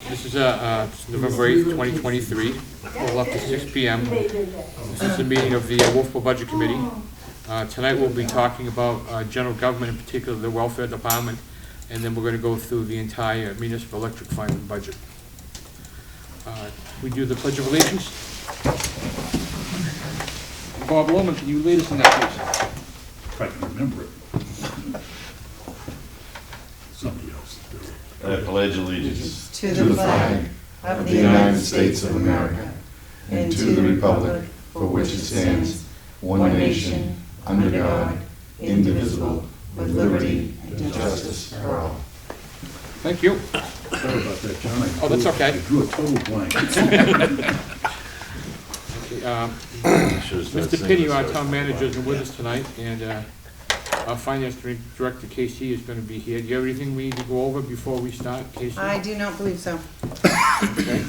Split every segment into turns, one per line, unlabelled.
This is November 8th, 2023, well, up to 6 p.m. This is the meeting of the Wolfeboro Budget Committee. Tonight we'll be talking about general government, in particular the welfare department, and then we're going to go through the entire municipal electric fund budget. We do the Pledge of Allegiance. Bob Loman, can you lead us in that, please?
If I can remember it. Somebody else do it.
I pledge allegiance
to the flag of the United States of America and to the republic for which it stands, one nation, under God, indivisible, with liberty and justice for all.
Thank you.
Sorry about that, John.
Oh, that's okay.
I drew a total blank.
Mr. Pitty, our town manager, is with us tonight, and our finance director, Casey, is going to be here. Do you have anything we need to go over before we start, Casey?
I do not believe so.
Okay.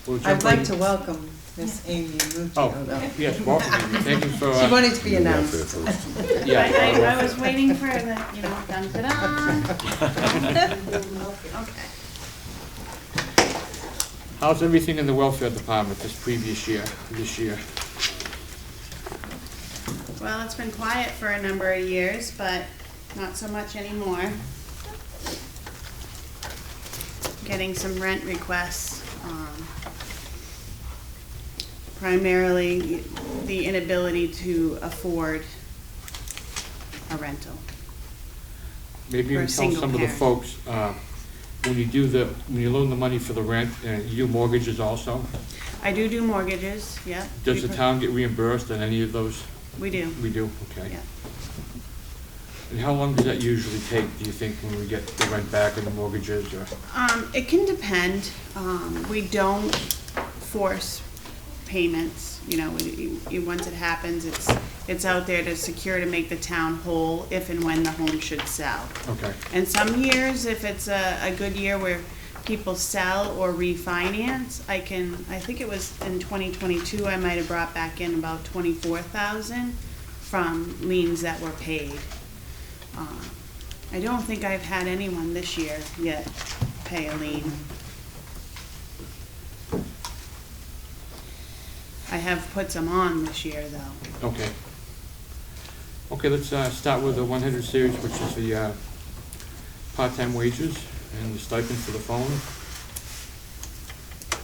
We'll jump
I'd like
right-
to welcome Miss Amy Muccio,
Oh,
though.
yes, welcome. Amy. Thank you for.
She wanted to be announced.
Yeah.
I was waiting for the, dun da dun. Okay.
How's everything in the welfare department this year?
Well, it's been quiet for a number of years, but not so much anymore. Getting some rent requests. Primarily the inability to afford a rental.
Maybe you
For a
can tell
single
some of the
parent.
folks, when you loan the money for the rent, you do mortgages also?
I do mortgages, yeah.
Does the town get reimbursed on any of those?
We do,
We do, okay.
yeah.
And how long does that usually take, do you think, when we get the rent back and the mortgages, or?
It can depend. We don't force payments, once it happens, it's out there to secure to make the town whole if and when the home should sell.
Okay,
And some years, if it's a good year where people sell or refinance, I think it was in 2022, I might have brought back in about 24,000 from liens that were paid. I don't think I've had anyone this year yet pay a lien. I have put some on this year, though.
okay. Okay, let's start with the 100 series, which is the part-time wages and the stipend for the phone.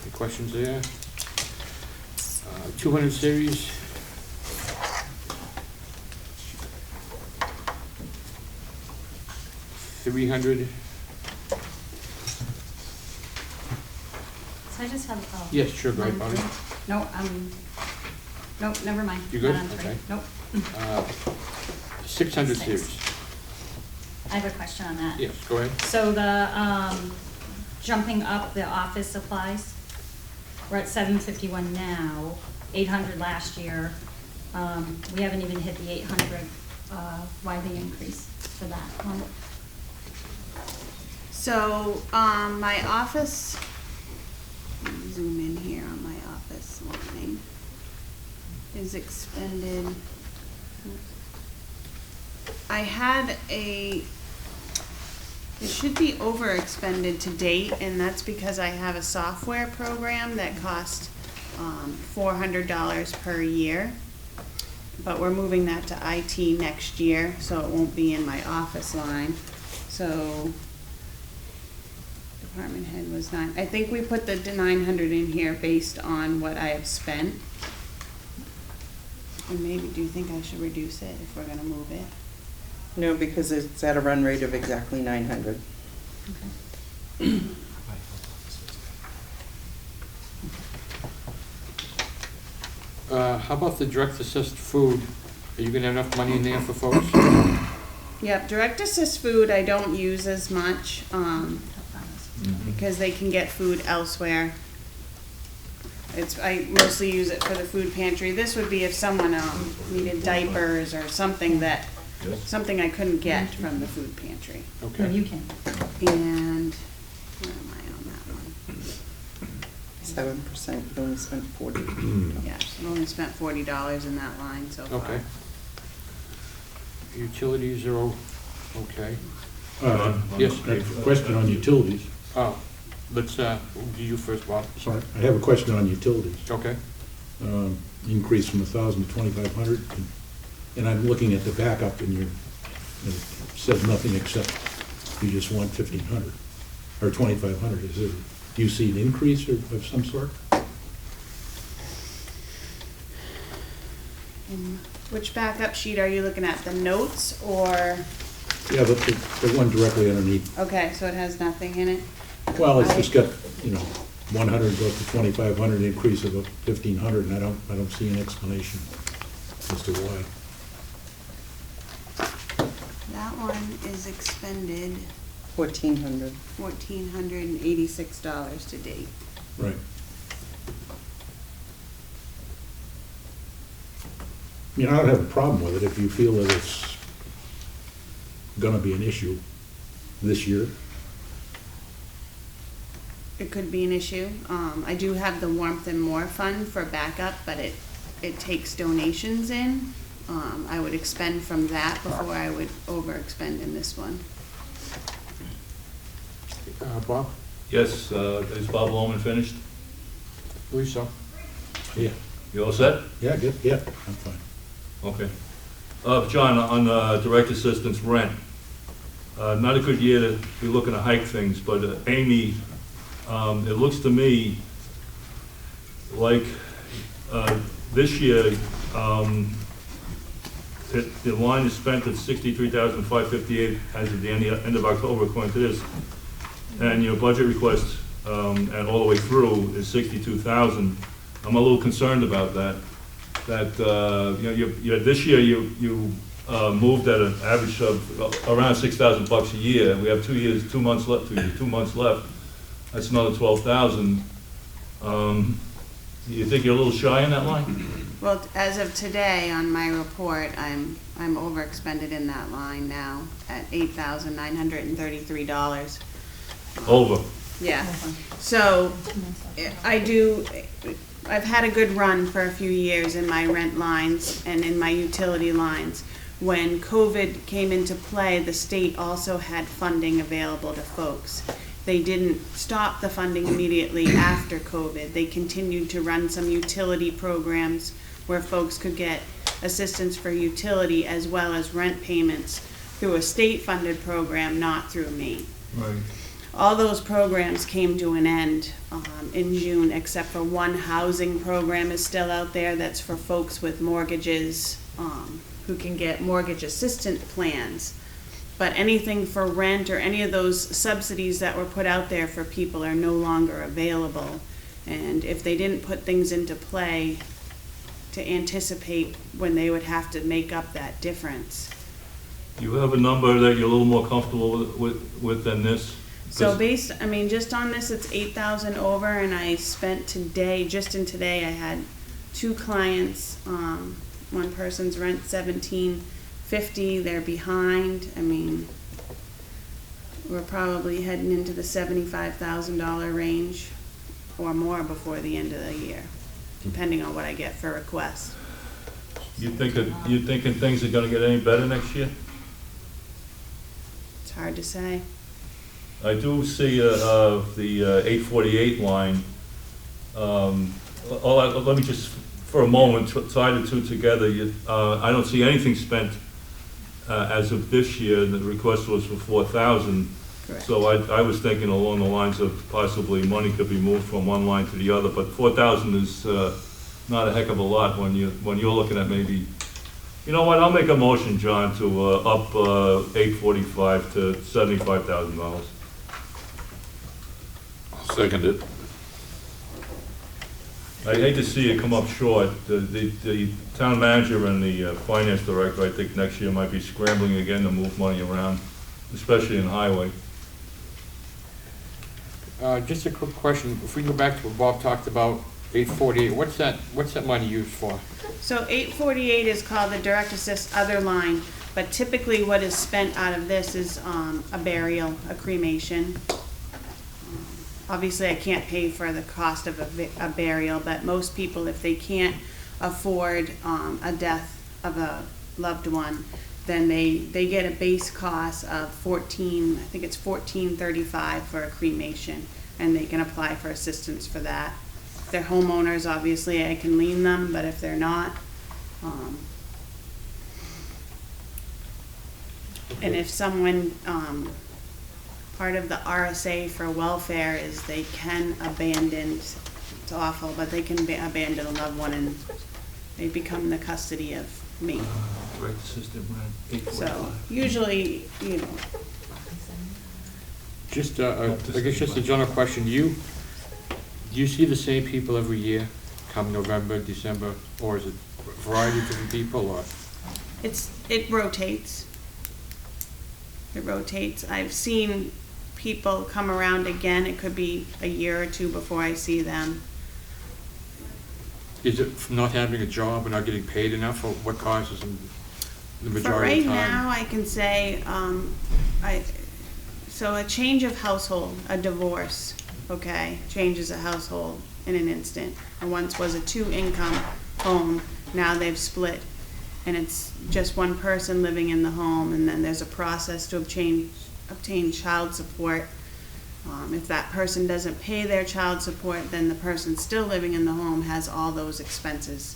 Any questions there? 200 series. $300.
So I just have,
Yes, sure, go ahead, Bonnie.
No, nope, never mind.
You good?
Not on three.
Okay.
Nope.
600
Six.
series.
I have a question on that.
Yes, go ahead.
So the, jumping up the office supplies, we're at 751 now, 800 last year. We haven't even hit the 800, why the increase for that one?
So, my office, let me zoom in here on my office line, is expended. It should be over expended to date, and that's because I have a software program that costs $400 per year. But we're moving that to IT next year, so it won't be in my office line. So, department head was I think we put the 900 in here based on what I have spent. And maybe, do you think I should reduce it if we're gonna move it?
No, because it's at a run rate of exactly 900.
Okay.
How about the direct assist food? Are you gonna have enough money in there for folks?
Yep, direct assist food I don't use as much, because they can get food elsewhere. I mostly use it for the food pantry. This would be if someone needed diapers or something I couldn't get from the food pantry.
No,
Okay.
you can.
And where am I on that one?
7%, you only spent 40.
Yes, I only spent $40 in that line so far.
Okay. Utilities are okay.
Yes,
Yes.
question on utilities.
Oh, let's, do you first, Bob.
Sorry, I have a question on utilities.
Okay.
Increase from 1,000 to 2,500, and I'm looking at the backup, and it says nothing except you just want 1,500, or 2,500. Do you see an increase of some sort?
Which backup sheet are you looking at, the notes or,
Yeah, the one directly underneath.
okay, so it has nothing in it?
Well, it's just got, 100 goes to 2,500, increase of 1,500, and I don't see an explanation as to why.
That one is expended
$1,400.
$1,486 to date.
Right. I don't have a problem with it if you feel that it's gonna be an issue this year.
It could be an issue. I do have the Warmth and More Fund for backup, but it takes donations in. I would expend from that before I would overexpend in this one.
Bob?
Yes, is Bob Loman finished?
Believe so.
Yeah,
You all set?
yeah, good, yeah, I'm fine.
Okay. John, on direct assistance rent, not a good year to be looking to hike things, but Amy, it looks to me like this year, the line is spent at $63,558 as of the end of October, according to this. And your budget request, and all the way through, is $62,000. I'm a little concerned about that. This year you moved at an average of around $6,000 a year. We have 2 months left. 2 months left. That's another $12,000. You think you're a little shy on that line?
Well, as of today on my report, I'm overexpended in that line now at $8,933.
Over.
Yeah, so I've had a good run for a few years in my rent lines and in my utility lines. When COVID came into play, the state also had funding available to folks. They didn't stop the funding immediately after COVID. They continued to run some utility programs where folks could get assistance for utility as well as rent payments through a state-funded program, not through me.
Right.
All those programs came to an end in June, except for one housing program is still out there that's for folks with mortgages who can get mortgage assistance plans. But anything for rent or any of those subsidies that were put out there for people are no longer available. And if they didn't put things into play to anticipate when they would have to make up that difference.
You have a number that you're a little more comfortable with than this?
So just on this, it's 8,000 over, and I spent today, just in today, I had 2 clients. One person's rent $1,750, they're behind. We're probably heading into the $75,000 range or more before the end of the year, depending on what I get for requests.
You thinking things are gonna get any better next year?
It's hard to say.
I do see the 848 line. Let me just, for a moment, tie the two together. I don't see anything spent as of this year. The request was for 4,000.
Correct.
So I was thinking along the lines of possibly money could be moved from one line to the other, but 4,000 is not a heck of a lot when you're looking at maybe. You know what? I'll make a motion, John, to up 845 to $75,000.
Second it.
I hate to see it come up short. The town manager and the finance director, I think next year might be scrambling again to move money around, especially in highway.
Just a quick question. If we can go back to what Bob talked about, 848, what's that money used for?
So 848 is called the direct assist other line, but typically what is spent out of this is a burial, a cremation. Obviously, I can't pay for the cost of a burial, but most people, if they can't afford a death of a loved one, then they get a base cost of I think it's $14.35 for a cremation, and they can apply for assistance for that. If they're homeowners, obviously I can lien them, but if they're not, and if someone, part of the RSA for welfare is they can abandon, it's awful, but they can abandon a loved one and they become the custody of me.
Direct assistant rent,
So usually,
Just, I guess just a general question, do you see the same people every year, come November, December, or is it a variety of different people, or?
it rotates. It rotates. I've seen people come around again. It could be a year or two before I see them.
Is it from not having a job and not getting paid enough, or what causes them the
For
majority of
right
the time?
now, I can say, so a change of household, a divorce, okay, changes a household in an instant. And once was a 2-income home, now they've split. And it's just one person living in the home, and then there's a process to obtain child support. If that person doesn't pay their child support, then the person still living in the home has all those expenses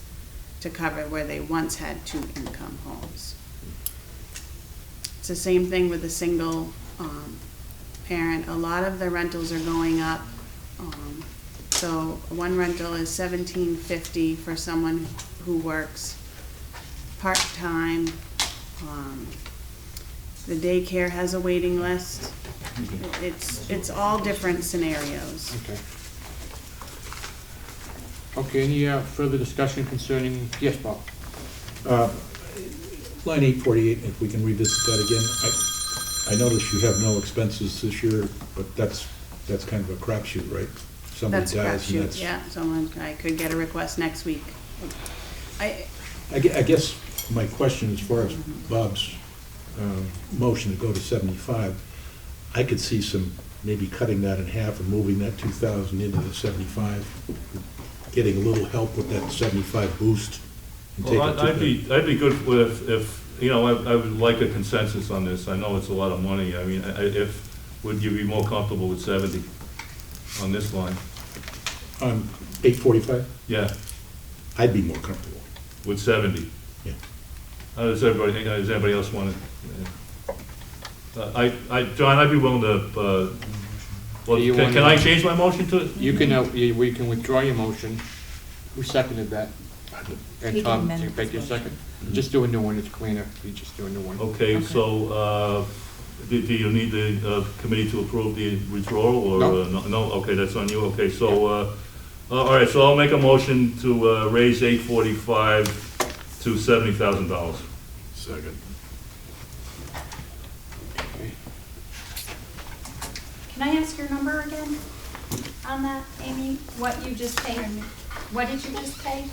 to cover where they once had 2-income homes. It's the same thing with a single parent. A lot of the rentals are going up. So one rental is $17.50 for someone who works part-time. The daycare has a waiting list. It's all different scenarios.
Okay. Okay, any further discussion concerning, yes, Bob?
Line 848, if we can revisit that again. I notice you have no expenses this year, but that's kind of a crapshoot, right? Somebody
That's a
dies and
crapshoot, yeah. I could get a request next week.
I guess my question, as far as Bob's motion to go to 75, I could see maybe cutting that in half and moving that 2,000 into the 75, getting a little help with that 75 boost. And
Well,
take
I'd be good with, if, I would like a consensus on this. I know it's a lot of money. I mean, would you be more comfortable with 70 on this line?
845,
Yeah,
I'd be more comfortable.
with 70.
Yeah.
How does everybody think, does anybody else want to? John, I'd be willing to, well,
Do you
can
wanna-
I change my motion to?
You can, we can withdraw your motion. Who seconded that? And Tom, take your second. Just do a new one, it's cleaner. You just do a new one.
Okay, so, do you need the committee to approve the withdrawal, or?
No.
No, okay, that's on you, okay, so, all right, so I'll make a motion to raise 845 to $70,000.
Second.
Okay.
Can I ask your number again on that, Amy? What you just paid? What did you just pay?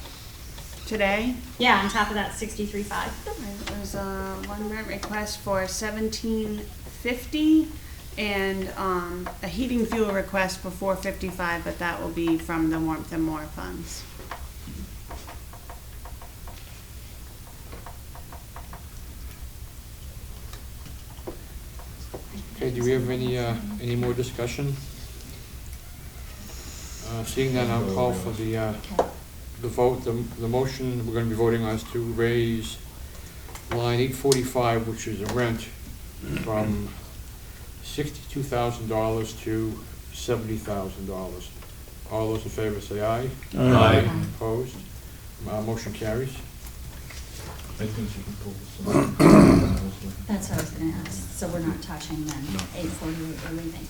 Today,
Yeah, on top of that 63.5.
there's a one rent request for $17.50 and a heating fuel request for $4.55, but that will be from the Warmth and More funds.
Okay, do we have any more discussion? Seeing that, I'll call for the vote. The motion we're gonna be voting on is to raise line 845, which is a rent, from $62,000 to $70,000. All those in favor say aye.
Aye.
Opposed? Motion carries.
I think you can pull this.
That's what I was gonna ask, so we're not touching then,
No.
848, we're leaving.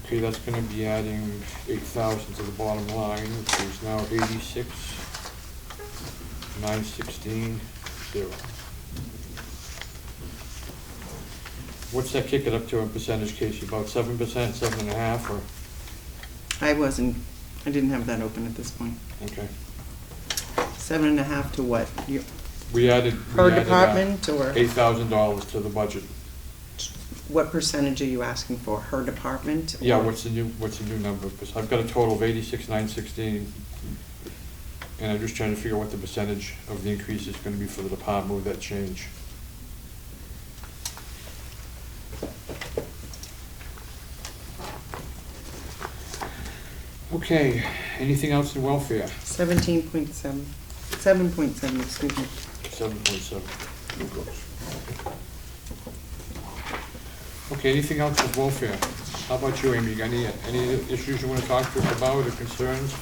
Okay, that's gonna be adding 8,000 to the bottom line, which is now 86,916.0. What's that kick it up to in percentage, Casey? About 7%, 7.5, or?
I didn't have that open at this point.
Okay.
7.5 to what?
We added.
Per department, or
$8,000 to the budget.
what percentage are you asking for? Her department?
Yeah,
or-
what's the new number? Because I've got a total of 86,916. And I'm just trying to figure out what the percentage of the increase is gonna be for the department with that change. Okay, anything else in welfare?
17.7, 7.7, excuse me.
7.7. Okay, anything else with welfare? How about you, Amy? You got any issues you wanna talk to us about or concerns?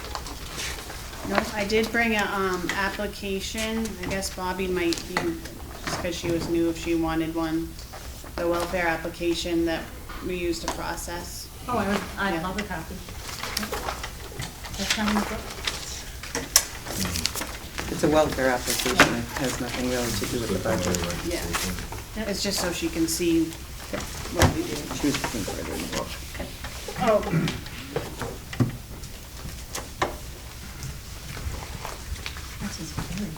No, I did bring a, application, I guess Bobby might be, just because she was new, if she wanted one, the welfare application that we use to process.
Oh, I'd
Yeah.
love a copy. That's not in the book.
It's a welfare application, it has nothing really to do with the budget.
Yeah, it's just so she can see what we do.
She was looking for it in the book.
Oh,
This is very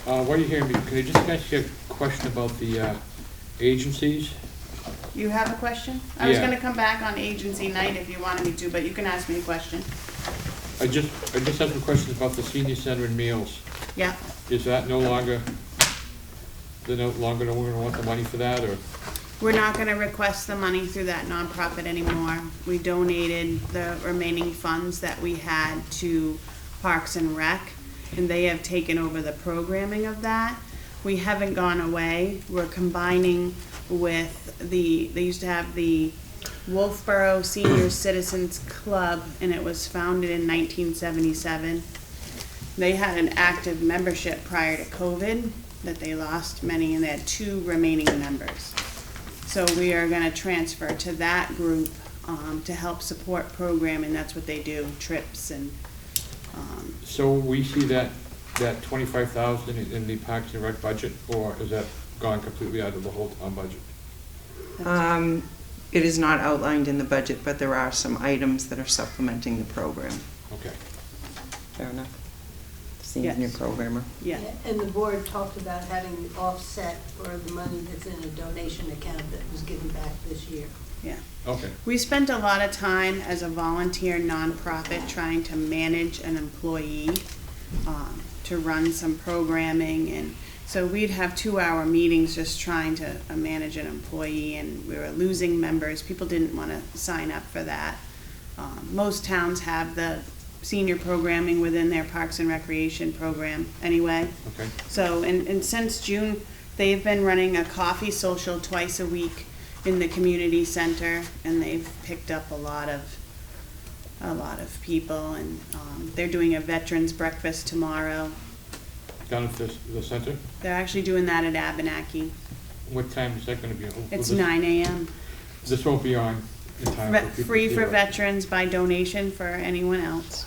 covered.
While you're hearing me, can I just ask you a question about the agencies?
you have a question? I was
Yeah.
gonna come back on agency night if you wanted me to, but you can ask me a question.
I just have some questions about the senior center and meals.
Yeah,
Is that no longer, they're no longer gonna want the money for that, or?
we're not gonna request the money through that nonprofit anymore. We donated the remaining funds that we had to Parks and Rec, and they have taken over the programming of that. We haven't gone away. We're combining with they used to have the Wolfeboro Senior Citizens Club, and it was founded in 1977. They had an active membership prior to COVID that they lost many, and they had 2 remaining members. So we are gonna transfer to that group, to help support programming. That's what they do, trips and,
So we see that 25,000 in the Parks and Rec budget, or is that gone completely out of the whole town budget?
It is not outlined in the budget, but there are some items that are supplementing the program.
Okay.
Fair enough. Senior
Yes.
programmer.
yeah.
And the board talked about having the offset or the money that's in a donation account that was given back this year.
Yeah.
Okay.
We spent a lot of time as a volunteer nonprofit trying to manage an employee, to run some programming, and so we'd have 2-hour meetings just trying to manage an employee, and we were losing members. People didn't want to sign up for that. Most towns have the senior programming within their Parks and Recreation program anyway.
Okay.
So, and since June, they've been running a coffee social twice a week in the community center, and they've picked up a lot of people, and they're doing a veterans breakfast tomorrow.
Down at the center?
They're actually doing that at Abenaki.
What time is that gonna be?
It's 9 a.m.
This won't be on in time for people to
Free
see
for
it.
veterans, by donation for anyone else.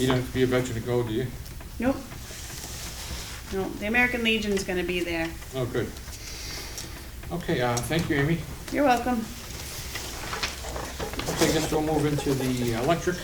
You don't have to be a veteran to go, do you?
Nope. No, the American Legion's gonna be there.
Oh, good. Okay, thank you, Amy.
You're welcome.
Okay, I guess we'll move into the electric.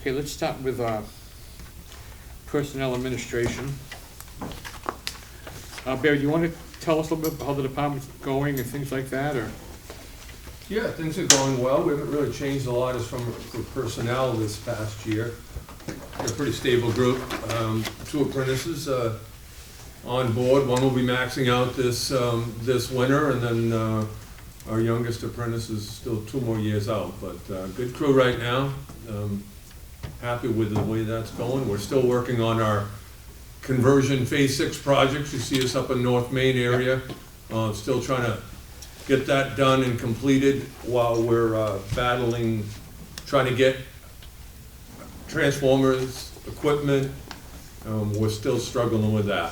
Okay, let's start with personnel administration. Barry, do you want to tell us a little bit about how the department's going and things like that, or?
Yeah, things are going well. We haven't really changed a lot as from for personnel this past year. We're a pretty stable group. 2 apprentices on board. One will be maxing out this winter, and then our youngest apprentice is still 2 more years out. But good crew right now. Happy with the way that's going. We're still working on our conversion Phase 6 projects. You see us up in North Main area. Still trying to get that done and completed while we're battling, trying to get transformers, equipment. We're still struggling with that.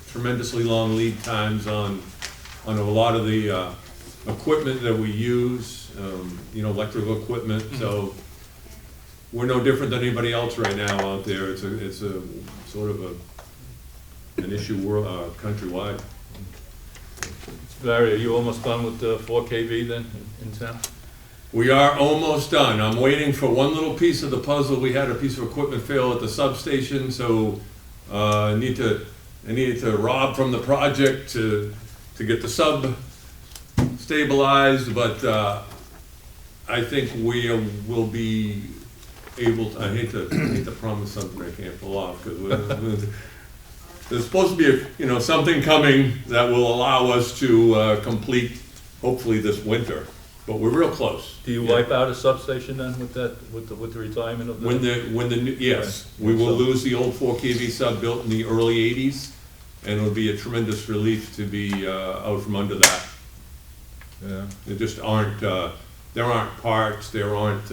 Tremendously long lead times on a lot of the equipment that we use, electrical equipment. So we're no different than anybody else right now out there. It's a sort of an issue countrywide.
Larry, are you almost done with the 4 kV then in town?
We are almost done. I'm waiting for one little piece of the puzzle. We had a piece of equipment fail at the substation, so I needed to rob from the project to get the sub stabilized, but I think we will be able to, I hate to promise something I can't pull off, because there's supposed to be something coming that will allow us to complete hopefully this winter, but we're real close.
Do you wipe out a substation then with the retirement of the?
Yes, we will lose the old 4 kV sub built in the early 80s, and it'll be a tremendous relief to be out from under that.
Yeah.
There just aren't, there aren't parts, there aren't,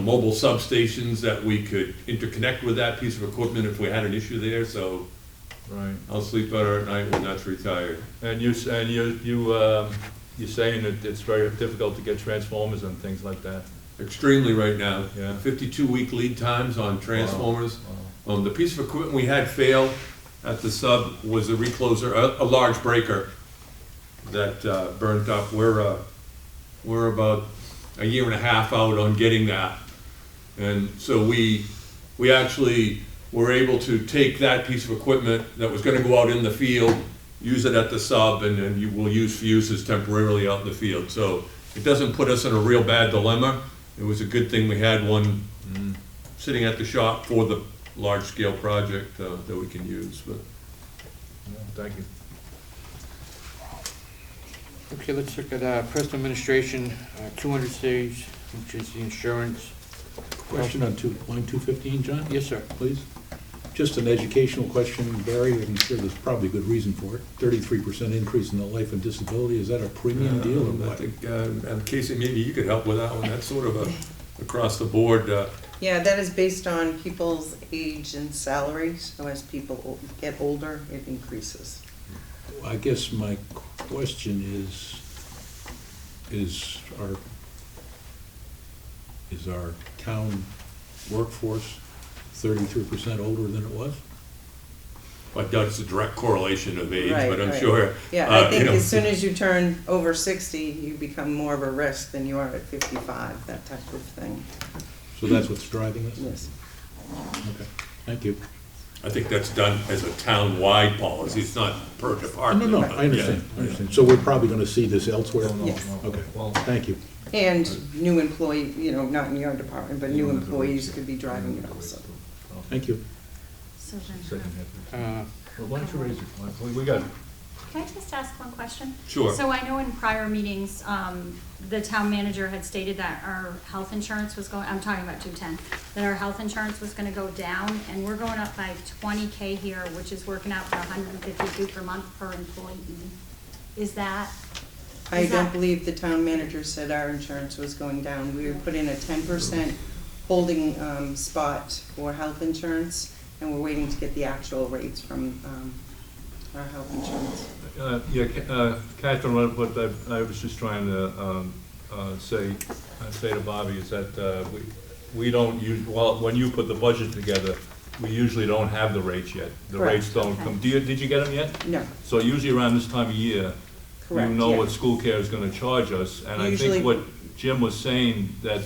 mobile substations that we could interconnect with that piece of equipment if we had an issue there, so
Right.
I'll sleep better at night when that's retired.
And you're saying that it's very difficult to get transformers and things like that?
Extremely right now.
Yeah.
52-week lead times on transformers.
Wow.
The piece of equipment we had fail at the sub was a recloser, a large breaker that burnt up. We're about a year and a half out on getting that. And so we actually were able to take that piece of equipment that was gonna go out in the field, use it at the sub, and then you will use fuses temporarily out in the field. So it doesn't put us in a real bad dilemma. It was a good thing we had one sitting at the shop for the large-scale project that we can use. But
Yeah, thank you.
Okay, let's look at personal administration, 200 cities, which is the insurance.
Question on line 215, John?
Yes, sir.
Please. Just an educational question, Barry, I'm sure there's probably a good reason for it. 33% increase in the life and disability, is that a premium deal or
I
what?
think, Casey, maybe you could help with that one. That's sort of across the board.
Yeah, that is based on people's age and salary, so as people get older, it increases.
I guess my question is our town workforce 33% older than it was?
But that's a direct correlation of age,
Right,
but I'm
right.
sure.
Yeah, I think as soon as you turn over 60, you become more of a risk than you are at 55, that type of thing.
So that's what's driving this?
Yes.
Okay, thank you.
I think that's done as a town-wide policy. It's not per department.
No,
but
I understand,
yeah.
I understand. So we're probably gonna see this elsewhere?
Yes.
Okay,
Well,
thank you.
And new employee, not in your department, but new employees could be driving it also.
Thank you.
So then,
second half.
Uh,
Well, why don't you raise it? We got it.
can I just ask one question?
Sure.
So I know in prior meetings, the town manager had stated that our health insurance was going, I'm talking about 210, that our health insurance was gonna go down, and we're going up by 20K here, which is working out for 152 per month per employee. Is that?
I don't believe the town manager said our insurance was going down. We put in a 10% holding spot for health insurance, and we're waiting to get the actual rates from our health insurance.
Catherine, what I was just trying to say to Bobby is that we don't use, well, when you put the budget together, we usually don't have the rates yet. The
Correct.
rates don't come. Did you get them yet?
No,
So usually around this time of year,
correct,
you know
yeah.
what school care is gonna charge us, and I
Usually-
think what Jim was saying, that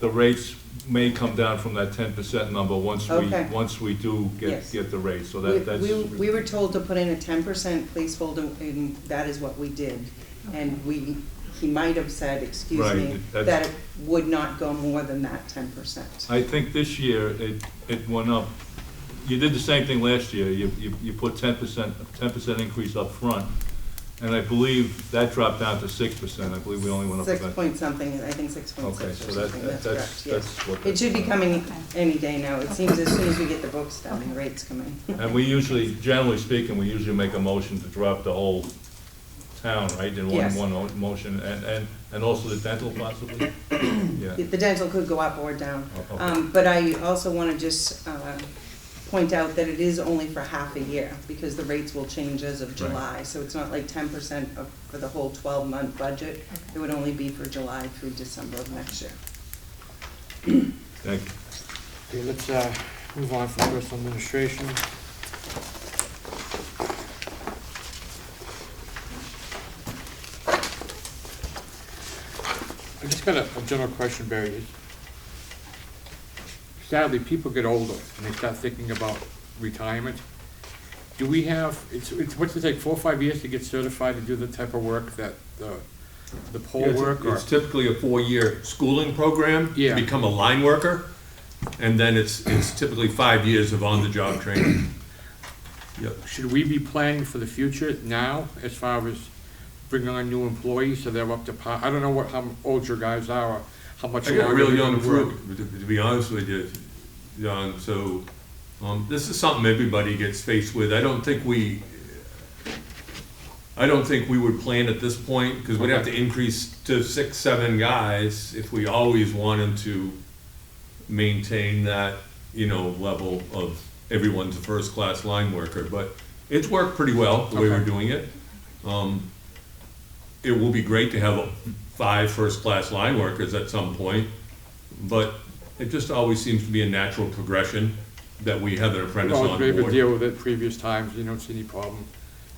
the rates may come down from that 10% number once
Okay.
we do
Yes.
get the rates, so
We-
that's.
We were told to put in a 10% placeholder, and that is what we did. And he might have said, excuse
Right,
me,
that's-
that it would not go more than that 10%.
I think this year, it went up. You did the same thing last year, you put 10% increase up front, And I believe that dropped down to 6%. I believe we only went up
Six
about.
point something, I think 6.6
Okay,
or
so
something, that's correct, yes.
that's what.
It should be coming any day now. It seems as soon as we get the books done, the rates come in.
And we usually, generally speaking, we usually make a motion to drop the whole town, right, in
Yes.
one motion, and also the dental possibly? Yeah.
The dental could go up or down.
Oh, okay.
But I also want to just point out that it is only for half a year, because the rates will change as of July. So it's not like 10% for the whole 12-month budget. It would only be for July through December of next year.
Thank you.
Okay, let's move on from personal administration. I just got a general question, Barry. Sadly, people get older and they start thinking about retirement. Do we have, what's it take, 4 or 5 years to get certified to do the type of work that the poll work? Or
It's typically a 4-year schooling program to
Yeah.
become a line worker, and then it's typically 5 years of on-the-job training. Yep.
should we be planning for the future now as far as bringing on new employees so they're up to par? I don't know how old your guys are, or how much
I got a
longer
real
they're
young
gonna work.
group, to be honest with you, John, so, this is something everybody gets faced with. I don't think we would plan at this point, because we'd have to increase to 6, 7 guys if we always wanted to maintain that, level of everyone's a first-class line worker, but it's worked pretty well, the way we're
Okay.
doing it. It will be great to have 5 first-class line workers at some point, but it just always seems to be a natural progression that we have an apprentice
Well,
on
maybe
board.
deal with it previous times, you don't see any problem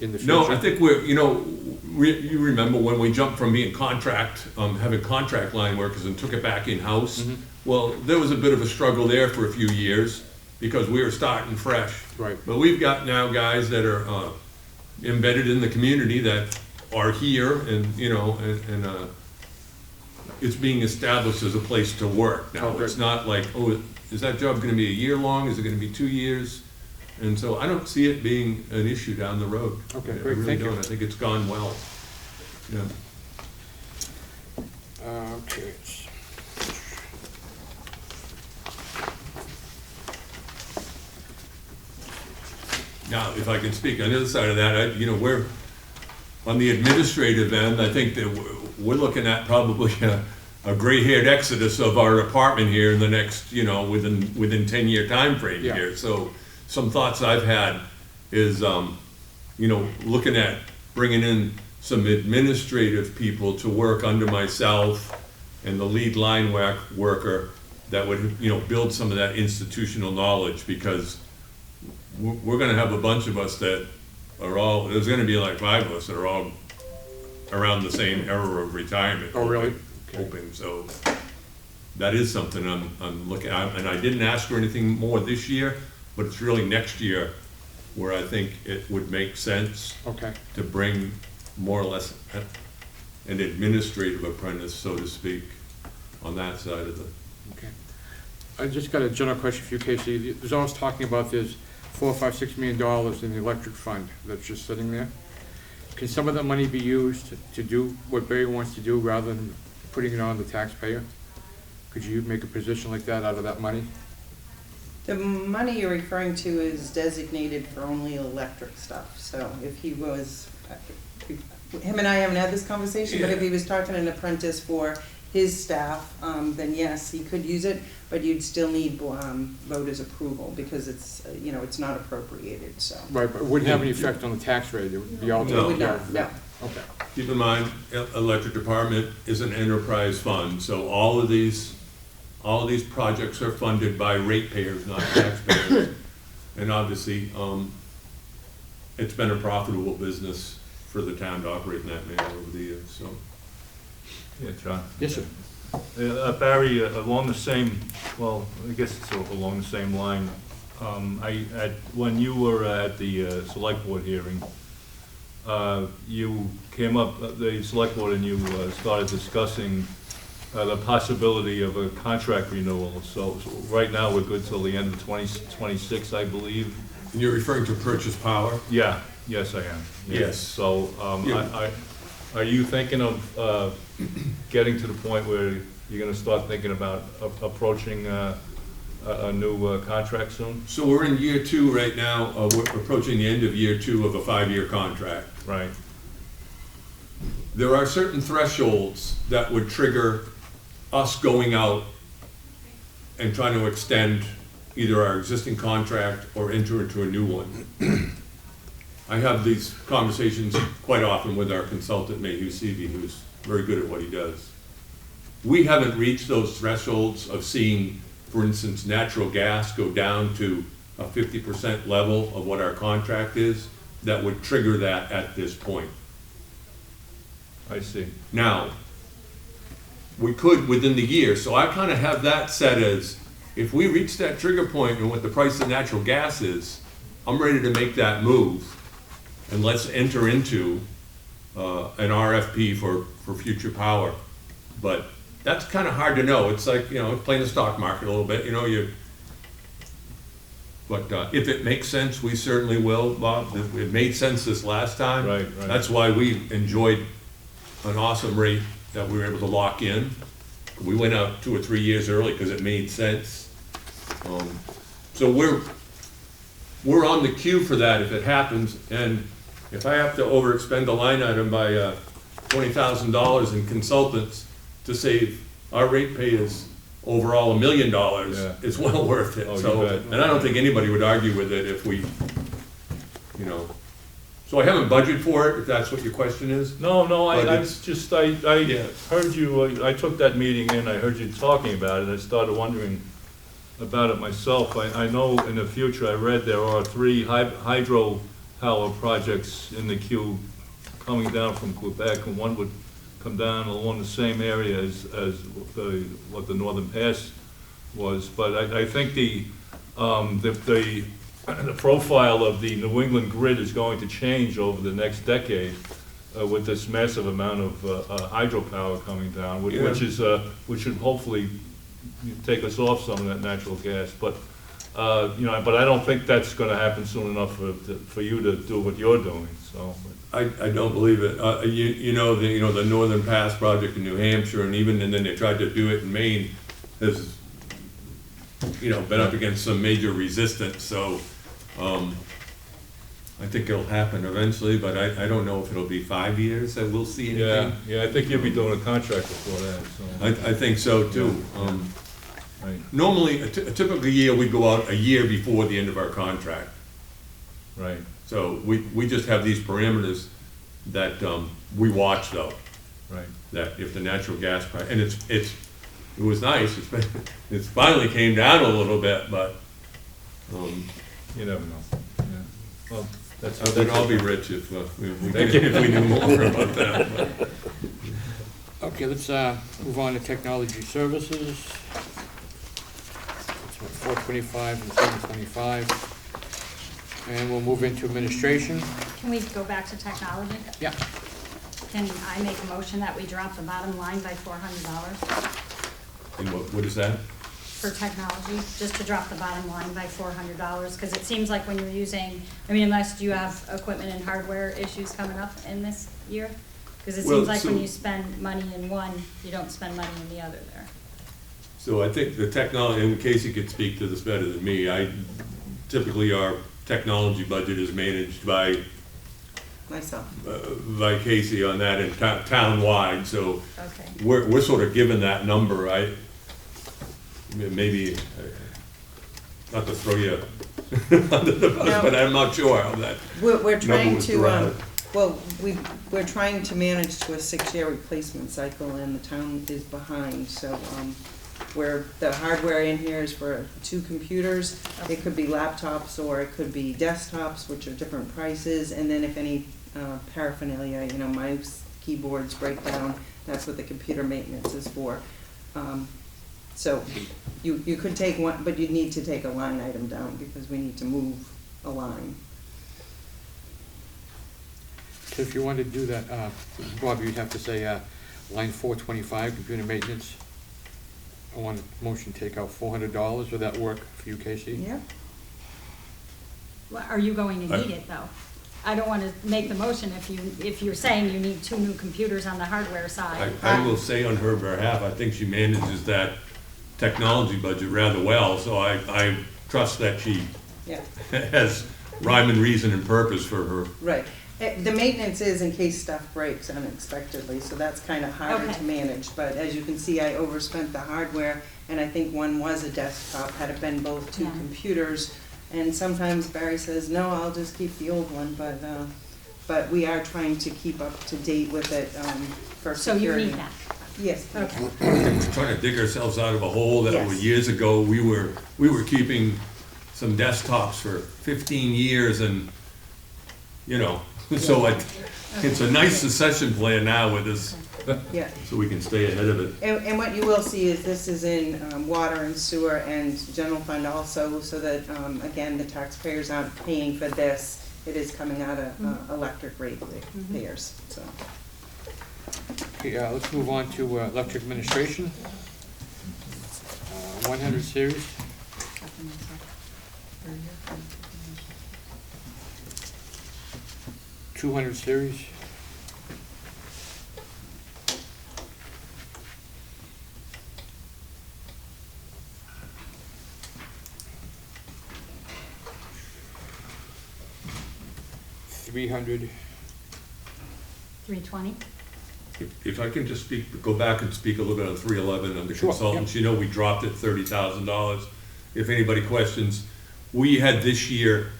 in the future?
No, I think you remember when we jumped from being having contract line workers and took it back in-house?
Mhm.
Well, there was a bit of a struggle there for a few years because we were starting fresh.
Right.
But we've got now guys that are embedded in the community that are here and it's being established as a place to work now.
Okay.
It's not like, oh, is that job gonna be a year long? Is it gonna be 2 years? And so I don't see it being an issue down the road.
Okay,
I
great,
really
thank you.
don't. I think it's gone well. Yeah.
Okay.
Now, if I can speak on the other side of that, we're, on the administrative end, I think that we're looking at probably a gray-haired exodus of our department here in the next, within 10-year timeframe
Yeah.
here. So some thoughts I've had is, looking at bringing in some administrative people to work under myself and the lead line worker that would, build some of that institutional knowledge, because we're gonna have a bunch of us that are all, there's gonna be like 5 of us that are all around the same era of retirement.
Oh, really? Okay.
Hoping, so that is something I'm looking at, and I didn't ask for anything more this year, but it's really next year where I think it would make sense
Okay.
to bring more or less an administrative apprentice, so to speak, on that side of the.
Okay. I just got a general question for you, Casey. There's always talking about there's $4, $5, $6 million in the electric fund that's just sitting there. Can some of that money be used to do what Barry wants to do rather than putting it on the taxpayer? Could you make a position like that out of that money?
The money you're referring to is designated for only electric stuff, so if he was, him and I haven't had this conversation, but if he was talking an apprentice for his staff, then yes, he could use it, but you'd still need voters' approval, because it's, it's not appropriated, so.
Right, but it wouldn't have any effect on the tax rate. It would be all.
No.
It would not, no.
Okay.
Keep in mind, electric department is an enterprise fund, so all of these projects are funded by ratepayers, not taxpayers. And obviously, it's been a profitable business for the town to operate in that manner over the years, so.
Yeah, John.
Yes, sir.
Barry, along the same, well, I guess it's along the same line. When you were at the select board hearing, you came up, the select board, and you started discussing the possibility of a contract renewal. So right now, we're good till the end of 2026, I believe.
And you're referring to purchase power?
Yeah, Yes, I am.
Yes.
So,
Yeah.
are you thinking of getting to the point where you're gonna start thinking about approaching a new contract soon?
So we're in year 2 right now, we're approaching the end of year 2 of a 5-year contract.
Right.
There are certain thresholds that would trigger us going out and trying to extend either our existing contract or enter into a new one. I have these conversations quite often with our consultant, Mayhew Seavey, who's very good at what he does. We haven't reached those thresholds of seeing, for instance, natural gas go down to a 50% level of what our contract is, that would trigger that at this point.
I see.
Now, we could within the year, so I kind of have that set as, if we reach that trigger point and what the price of natural gas is, I'm ready to make that move, and let's enter into an RFP for future power. But that's kind of hard to know. It's like, playing the stock market a little bit, but if it makes sense, we certainly will, Bob. It made sense this last time.
Right.
That's why we enjoyed an awesome rate that we were able to lock in. We went out 2 or 3 years early because it made sense. So we're on the queue for that if it happens, and if I have to overexpend the line item by $20,000 in consultants to save our rate pay is overall $1 million,
Yeah.
it's well worth it.
Oh, you
So,
bet.
and I don't think anybody would argue with it if we, So I haven't budgeted for it, if that's what your question is.
No,
But
I
it's-
just, I heard you, I took that meeting in, I heard you talking about it, I started wondering about it myself. I know in the future, I read there are 3 hydropower projects in the queue coming down from Quebec, and one would come down along the same area as what the Northern Pass was. But I think the profile of the New England grid is going to change over the next decade with this massive amount of hydropower coming down, which should hopefully take us off some of that natural gas. But but I don't think that's going to happen soon enough for you to do what you're doing. So
I don't believe it. The Northern Pass project in New Hampshire, and then they tried to do it in Maine, has been up against some major resistance. So I think it'll happen eventually, but I don't know if it'll be 5 years that we'll see anything.
yeah, I think you'll be doing a contract before that. So
I think so too.
right.
Normally, a typical year, we go out a year before the end of our contract.
Right.
So we just have these parameters that we watch though.
Right.
That if the natural gas price, and it was nice, it finally came down a little bit, but
You never know. Yeah. Well,
we'd all be rich if we knew more about that.
Okay, let's move on to technology services. It's 425 and 725. And we'll move into administration.
Can we go back to technology?
Yeah.
Can I make a motion that we drop the bottom line by $400
And what is that?
for technology, just to drop the bottom line by $400? Because it seems like when you're using, unless you have equipment and hardware issues coming up in this year? Because it
Well,
seems like when
so-
you spend money in one, you don't spend money in the other there.
So I think the technology, and Casey could speak to this better than me, typically our technology budget is managed by
Myself.
by Casey on that and town-wide, so
Okay.
we're sort of given that number. Maybe, not to throw you under the bus,
No.
but I'm not sure how that
We're
number
trying
was
to,
derived.
we're trying to manage to a 6-year replacement cycle, and the town is behind, so, where the hardware in here is for 2 computers. It could be laptops or it could be desktops, which are different prices, and then if any paraphernalia, mouse, keyboards break down, that's what the computer maintenance is for. So you could take one, but you'd need to take a line item down because we need to move a line.
So if you wanted to do that, Bob, you'd have to say line 425, computer maintenance. I want a motion to take out $400. Would that work for you, Casey?
Yeah.
Well, are you going to need it, though? I don't want to make the motion if you're saying you need 2 new computers on the hardware side.
I will say on her behalf, I think she manages that technology budget rather well, so I trust that she
Yeah,
has rhyme and reason and purpose for her.
right. The maintenance is in case stuff breaks unexpectedly, so that's kind of harder
Okay.
to manage. But as you can see, I overspent the hardware, and I think one was a desktop, had it been both 2
Yeah.
computers. And sometimes Barry says, no, I'll just keep the old one, but we are trying to keep up to date with it for
So
security.
you need that?
Yes.
Okay.
We're trying to dig ourselves out of a hole that
Yes.
years ago, we were keeping some desktops for 15 years and, you know, so it's a nice succession plan now with this,
Yeah.
so we can stay ahead of it.
And what you will see is this is in water and sewer and general fund also, so that, again, the taxpayers aren't paying for this. It is coming out of electric ratepayers, so.
Okay, let's move on to electric administration. 100 series. 200 series. $300.
320?
If I can just go back and speak a little bit on 311 under
Sure,
consultants, you know, we dropped it $30,000. If anybody questions, we had this year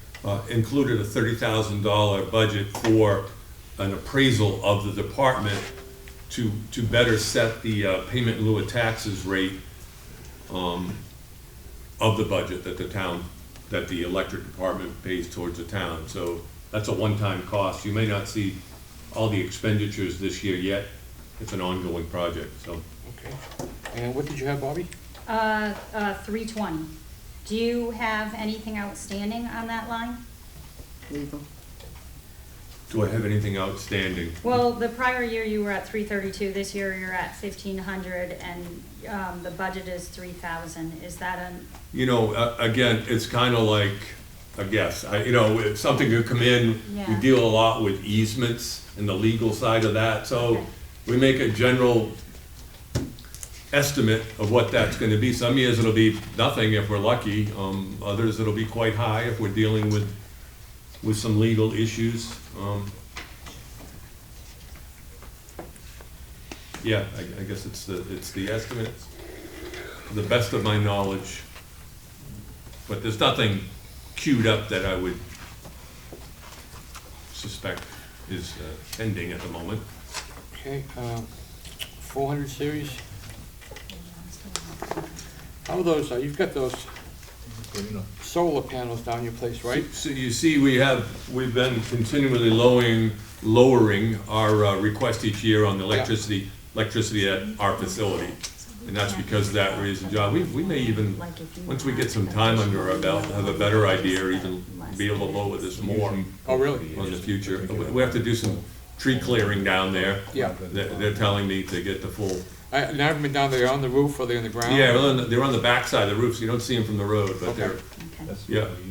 included a $30,000 budget for an appraisal of the department to better set the payment in lieu of taxes rate of the budget that that the electric department pays towards the town. So that's a one-time cost. You may not see all the expenditures this year yet. It's an ongoing project, so.
Okay. And what did you have, Bobby?
320. Do you have anything outstanding on that line?
Legal.
Do I have anything outstanding?
Well, the prior year you were at 332, this year you're at 1,500, and the budget is 3,000. Is that an,
You know, again, it's kind of like a guess. You know, if something could come in, we
Yeah.
deal a lot with easements and the legal side of that, so
Okay.
we make a general estimate of what that's gonna be. Some years it'll be nothing if we're lucky, others it'll be quite high if we're dealing with some legal issues. Yeah, I guess it's the estimate, to the best of my knowledge. But there's nothing queued up that I would suspect is pending at the moment.
Okay, 400 series. How are those, you've got those solar panels down your place, right?
So you see, we've been continually lowering our request each year on the electricity at our facility. And that's because of that reason, John. We may even, once we get some time under our belt, have a better idea, or even be able to lower this more
Oh, really?
in the future. We have to do some tree clearing down there.
Yeah.
They're telling me to get the full.
I never been down there on the roof, or they're on the ground?
Yeah, they're on the back side of the roof, so you don't see them from the road, but
Okay.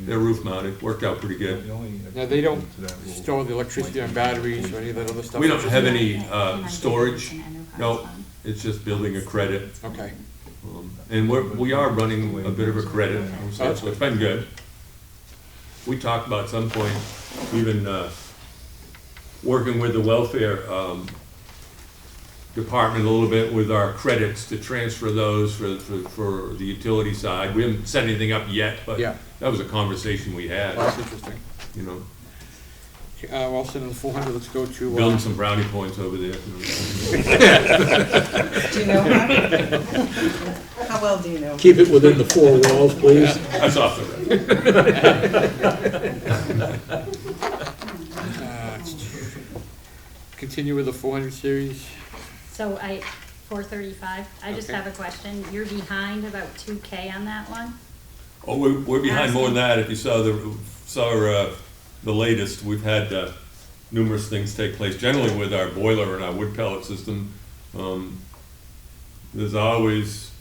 they're roof mounted, worked out pretty good.
Now, they don't store the electricity on batteries or any of that other stuff?
We don't have any storage, no, it's just building a credit.
Okay.
And we are running a bit of a credit, so it's been good. We talked about at some point, even working with the welfare department a little bit with our credits to transfer those for the utility side. We haven't set anything up yet, but
Yeah.
that was a conversation we had,
Well, that's interesting.
you know,
We're all set on the 400, let's go to...
building some brownie points over there.
Do you know how? How well do you know?
Keep it within the 4 walls, please.
That's off the record.
Continue with the 400 series.
so 435, I just
Okay.
have a question. You're behind about 2K on that one?
Oh, we're behind more than that. If you saw the latest, we've had numerous things take place, generally with our boiler and our wood pellet system. There's always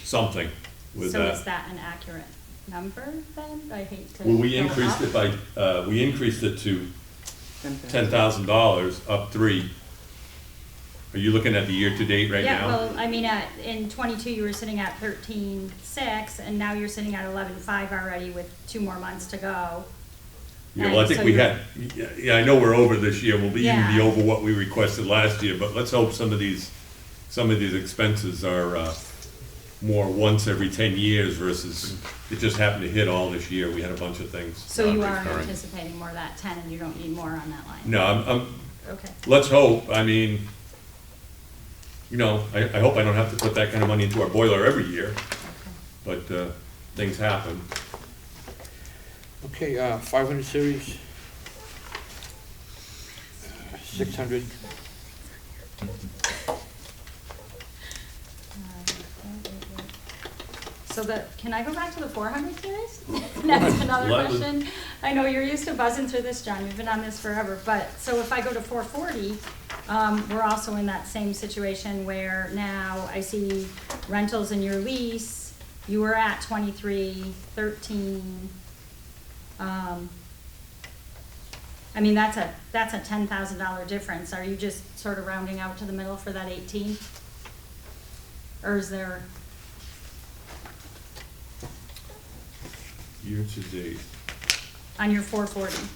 something with
So is
that.
that an accurate number then? I hate to
Well, we
go
increased
up.
it by, we increased it to $10,000, up 3. Are you looking at the year-to-date right
Yeah,
now?
well, I mean, in 22, you were sitting at 13.6, and now you're sitting at 11.5 already with 2 more months to go.
Yeah, well, I
And
think
so
we
you're-
had, yeah, I know we're over this year, we'll be even be
Yeah.
over what we requested last year, but let's hope some of these expenses are more once every 10 years versus it just happened to hit all this year. We had a bunch of things.
So you are
non-recurring.
anticipating more of that 10, and you don't need more on that line?
No,
Okay.
let's hope, I mean, I hope I don't have to put that kind of money into our boiler every year, but things happen.
Okay, 500 series, 600.
So can I go back to the 400 series? That's another
Let-
question. I know you're used to buzzing through this, John, you've been on this forever, but, so if I go to 440, we're also in that same situation where now I see rentals in your lease, you were at 2313. I mean, that's a $10,000 difference. Are you just sort of rounding out to the middle for that 18? Or is there?
Year-to-date.
On your 440.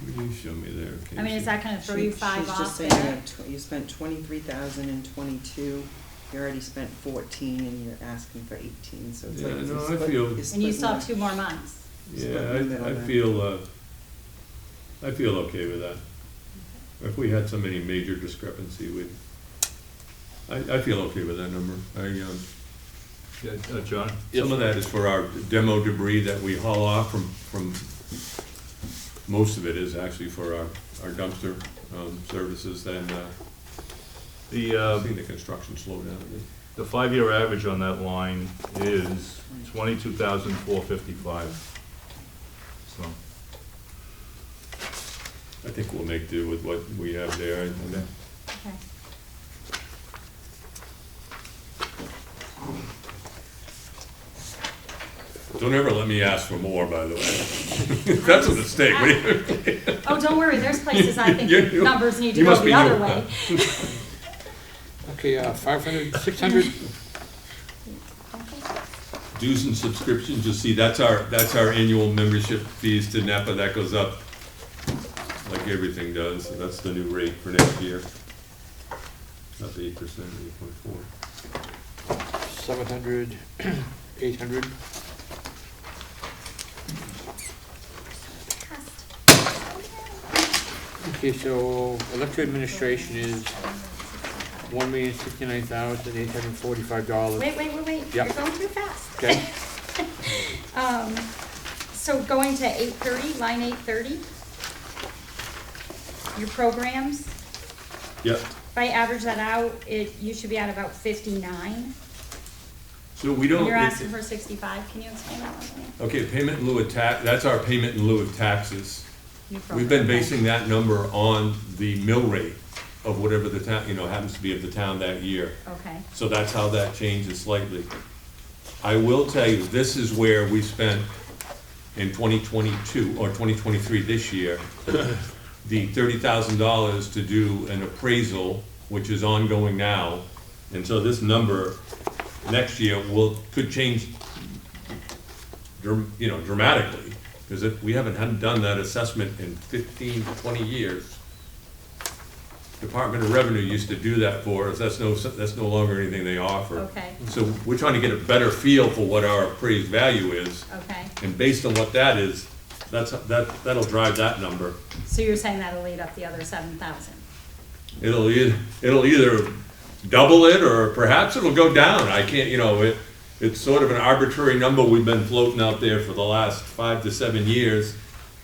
What do you show me there, Casey?
I mean, is that gonna throw you 5
She's just
off
saying
there?
you spent 23,000 in 22, you already spent 14, and you're asking for 18, so it's
Yeah,
like.
no,
you're
I
split-
feel-
you're
And you
splitting
still have
it.
2 more months.
Yeah, I feel okay with that. If we had some any major discrepancy, I feel okay with that number. John? Some of that is for our demo debris that we haul off from, most of it is actually for our dumpster services, then seeing the construction slow down a bit.
The 5-year average on that line is 22,455. So,
I think we'll make do with what we have there.
Okay.
Don't ever let me ask for more, by the way. That's a mistake. What do you-
Oh, don't worry, there's places I think
You-
numbers need to
you
go
must
the
be
other
new.
way.
Okay, 500, 600.
Dues and subscriptions, you'll see, that's our annual membership fees to NEPA, that goes up like everything does, so that's the new rate for next year. Up 8%, 8.4.
700, 800. Okay, so electric administration is $1,069,845.
Wait, you're
Yep.
going too fast.
Okay.
So going to 830, line 830, your programs,
Yep,
if I average that out, you should be at about 59.
so we don't.
You're asking for 65, can you explain that one to me?
Okay, payment in lieu of tax, that's our payment in lieu of taxes.
Your
We've been
program.
basing that number on the mill rate of whatever the town, happens to be of the town that year.
Okay,
So that's how that changes slightly. I will tell you, this is where we spent in 2022, or 2023 this year, the $30,000 to do an appraisal, which is ongoing now. And so this number next year could change, dramatically, because we hadn't done that assessment in 15, 20 years. Department of Revenue used to do that for us, that's no longer anything they offer.
okay,
So we're trying to get a better feel for what our appraised value is,
okay.
and based on what that is, that'll drive that number.
So you're saying that'll eat up the other 7,000?
It'll either double it, or perhaps it'll go down. I can't, it's sort of an arbitrary number we've been floating out there for the last 5 to 7 years.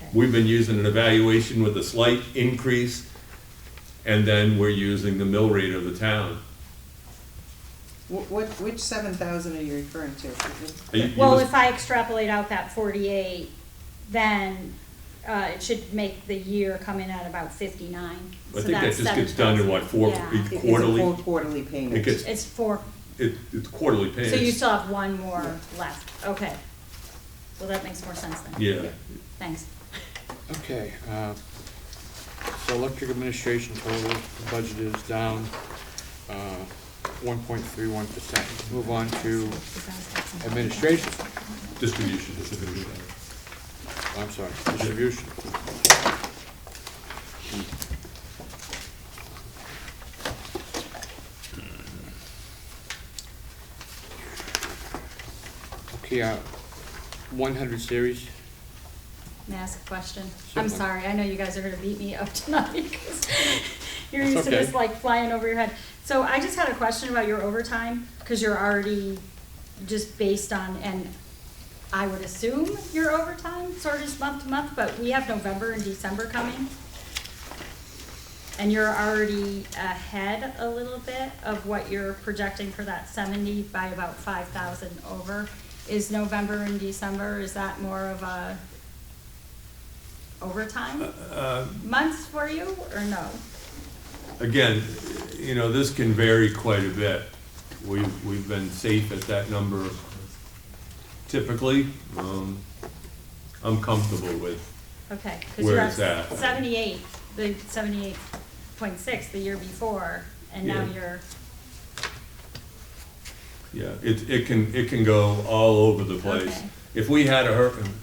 Okay.
We've been using an evaluation with a slight increase, and then we're using the mill rate of the town.
Which 7,000 are you referring to?
Well, if I extrapolate out that 48, then it should make the year come in at about 59.
I think that just gets done in what,
Yeah.
It's a
quarterly?
4 quarterly payment.
It gets,
It's 4,
it's quarterly payments.
So you still have one more left, okay. Well, that makes more sense then.
Yeah.
Thanks.
Okay, so electric administration total, the budget is down 1.31%. Move on to administration.
Distribution.
I'm sorry, distribution. Okay, 100 series.
May I ask a question?
Certainly.
I'm sorry, I know you guys are gonna beat me up tonight because you're
That's
used to
okay.
this like flying over your head. So I just had a question about your overtime, because you're already just based on, and I would assume your overtime sort of month to month, but we have November and December coming. And you're already ahead a little bit of what you're projecting for that 70 by about 5,000 over. Is November and December, is that more of a overtime months for you, or no?
Again, you know, this can vary quite a bit. We've been safe at that number typically. I'm comfortable with,
Okay, because
Where
you're
is
at
that?
78, the 78.6 the year before, and now
Yeah.
you're,
yeah, it can go all over the place.
Okay.
If we had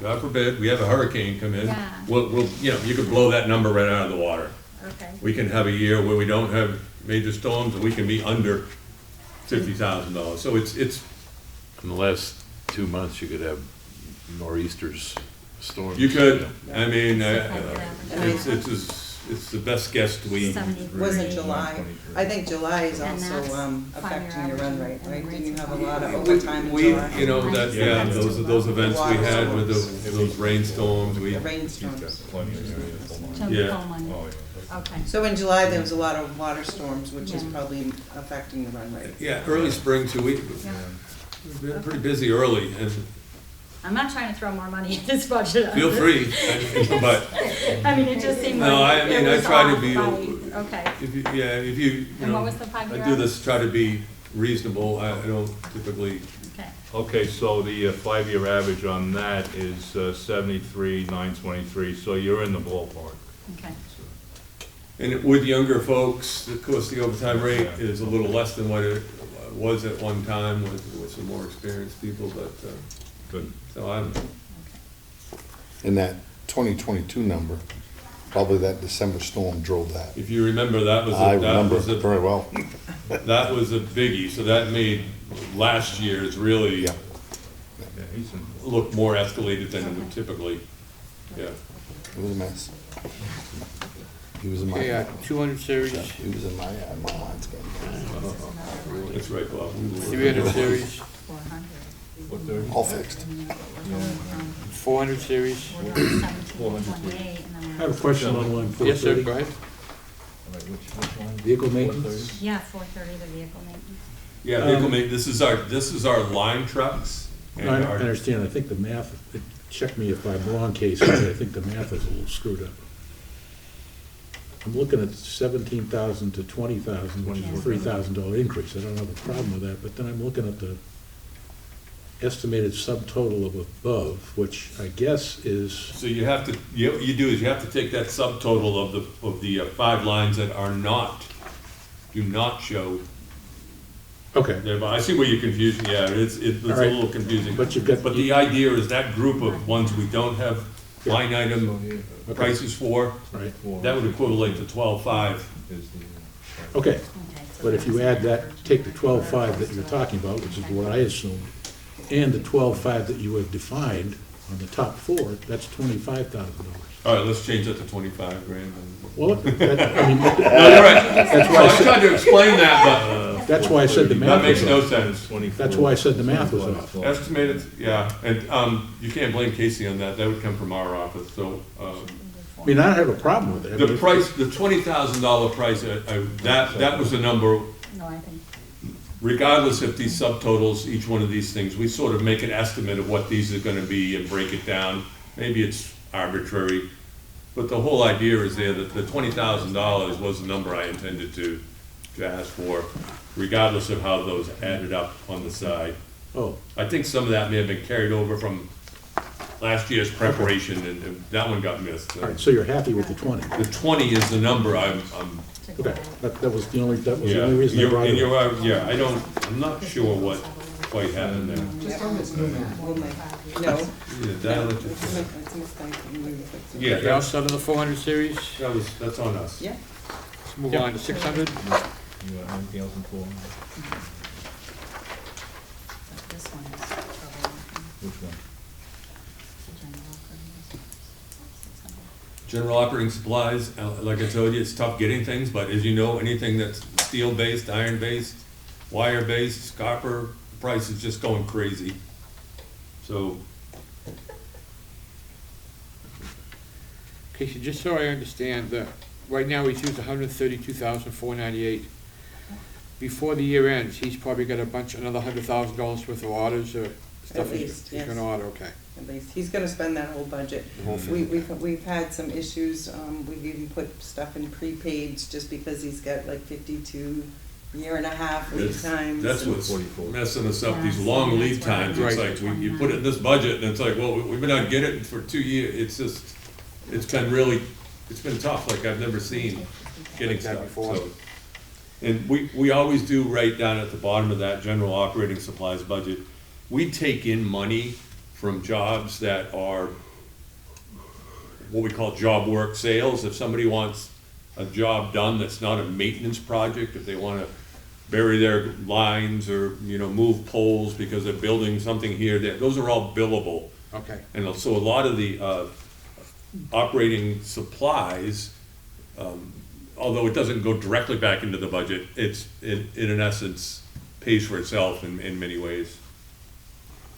God forbid, we have a hurricane come in,
Yeah.
we'll, you know, you could blow that number right out of the water.
okay,
We can have a year where we don't have major storms and we can be under $50,000. So it's,
In the last 2 months, you could have nor'easters, storms.
you could, I mean,
It's
it's the best guess we.
73.
Wasn't July. I think July is
And
also
that's
affecting your run rate,
five-year
right? Didn't you
average
have a lot of
We,
overtime in July?
you know, that, yeah, those events we had with those rainstorms,
The rainstorms.
Yeah.
Okay,
So in July, there was a lot of water storms, which is
Yeah.
probably affecting the run rate.
Yeah, early spring too, we've been pretty busy early, and
I'm not trying to throw more money in this budget.
feel free, but
I mean, it just seemed like.
No, I mean,
it
I
was
try to
off
be-
by- Okay,
if you, yeah, if you
and what
know,
was the 5-year
I do
average?
this, try to be reasonable, I don't typically,
Okay,
Okay, so the 5-year average on that is 73,923, so you're in the ballpark.
okay,
and with younger folks, of course, the overtime rate is a little less than what it was at one time with some more experienced people, but,
Good.
so I'm,
And that 2022 number, probably that December storm drove that.
if you remember, that was,
I
that
remember
was
it
a,
very well.
that was a biggie, so that made last year's really
Yeah.
Yeah, he's in.
look more escalated than it would typically, yeah.
It was a mess. He was in my,
Okay, 200 series,
he was in my line schedule.
That's right, Bob. We were-
300 series,
400.
What, 30?
All fixed.
400 series.
1728, and then.
I have a question on line
Yes, sir,
430.
go ahead.
Vehicle maintenance?
Yeah, 430, the vehicle maintenance.
Yeah, vehicle ma, this is our line trucks. And
I
our,
understand, I think the math, check me if I'm wrong, Casey, but I think the math is a little screwed up. I'm looking at 17,000 to 20,000, which is a $3,000 increase. I don't have a problem with that, but then I'm looking at the estimated subtotal of above, which I guess is,
so you have to, what you do is you have to take that subtotal of the 5 lines that are not, do not show
okay,
there, but I see where you're confused, yeah, it's a
All right.
little confusing.
But you've got-
But the idea is that group of ones we don't have line item prices for,
right,
that would equivalent to 12.5.
okay.
Okay, so
But if you add that, take the 12.5 that you're talking about, which is what I assumed, and the 12.5 that you have defined on the top 4, that's $25,000.
All right, let's change that to 25 grand.
Well, that, I mean,
No, you're right.
That's why I
I
said-
tried to explain that,
that's why I said the
but
math
that makes
was
no
off.
sense.
That's why I said the math was off.
Estimated, yeah, and you can't blame Casey on that, that would come from our office, so,
I mean, I don't have a problem with it. I mean,
the price, the $20,000 price, that was the number,
No, I think,
regardless of these subtotals, each one of these things, we sort of make an estimate of what these are gonna be and break it down. Maybe it's arbitrary, but the whole idea is there that the $20,000 was the number I intended to
to ask for, regardless of how those added up on the side.
Oh,
I think some of that may have been carried over from last year's preparation, and that one got missed.
all right, so you're happy with the 20?
The 20 is the number I'm
Okay, that was the only, that was the
yeah,
only reason I
you're,
brought
and
it up.
you're, yeah, I'm not sure what quite happened there.
We'll make, no.
Yeah, dial it to-
It's a mistake.
Yeah,
You all set on the 400 series?
that's on us.
Yeah.
Let's move on to 600.
Anything else in four?
This one is trouble.
Which one?
General
General operating
operating.
supplies, like I told you, it's tough getting things, but as you know, anything that's steel-based, iron-based, wire-based, copper, the price is just going crazy. So,
Okay, so just so I understand, right now he's used 132,498. Before the year ends, he's probably got another $100,000 worth of orders or stuff
least,
he's
yes.
gonna order, okay.
At least, he's gonna spend that whole budget.
The whole thing.
We've had some issues, we've even put stuff in prepaids just because he's got like 52 year and a half lead times.
that's
and-
what's messing us up, these
Yes,
long
and
lead
that's why
times.
Right.
It's like, you put it in this budget, and it's like, well, we've been out getting it for 2 years. It's just, it's been tough, like I've never seen getting
Like that
stuff,
before.
so. And we always do write down at the bottom of that general operating supplies budget, we take in money from jobs that are what we call job work sales. If somebody wants a job done that's not a maintenance project, if they wanna bury their lines or, move poles because they're building something here, those are all billable.
Okay.
And so a lot of the operating supplies, although it doesn't go directly back into the budget, it's, in essence, pays for itself in many ways.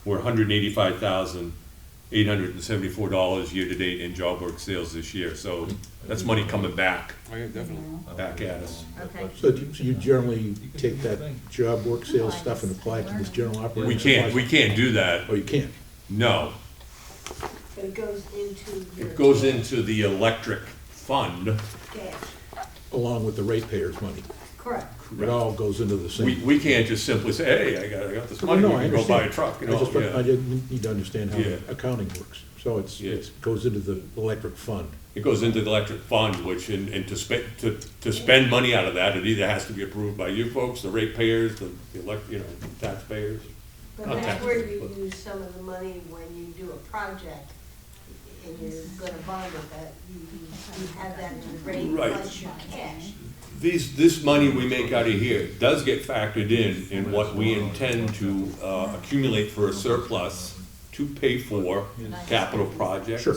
We're $185,874 year-to-date in job work sales this year, so that's money coming back
Oh, yeah, definitely.
at us.
Okay.
So do you generally take that job work sales stuff and apply it to this general operating?
We
supplies?
can't do that,
Oh, you can't?
no.
But it goes into your.
It goes into the electric fund.
Cash,
Along with the ratepayers' money?
correct.
It all goes into the same?
We can't just simply say, hey, I got this money,
No,
we
I
can go buy a
understand.
truck,
I just,
yeah.
I didn't need to understand how
Yeah.
accounting works. So
Yeah.
it goes into the electric fund.
It goes into the electric fund, which, and to spend money out of that, it either has to be approved by you folks, the ratepayers, the taxpayers.
But
Not
that's
taxes,
where you
but-
use some of the money when you do a project, and you're gonna bond it, that you have that ready
Right.
plus your cash.
This money we make out of here does get factored in what we intend to accumulate for a surplus to pay for capital projects.
Sure,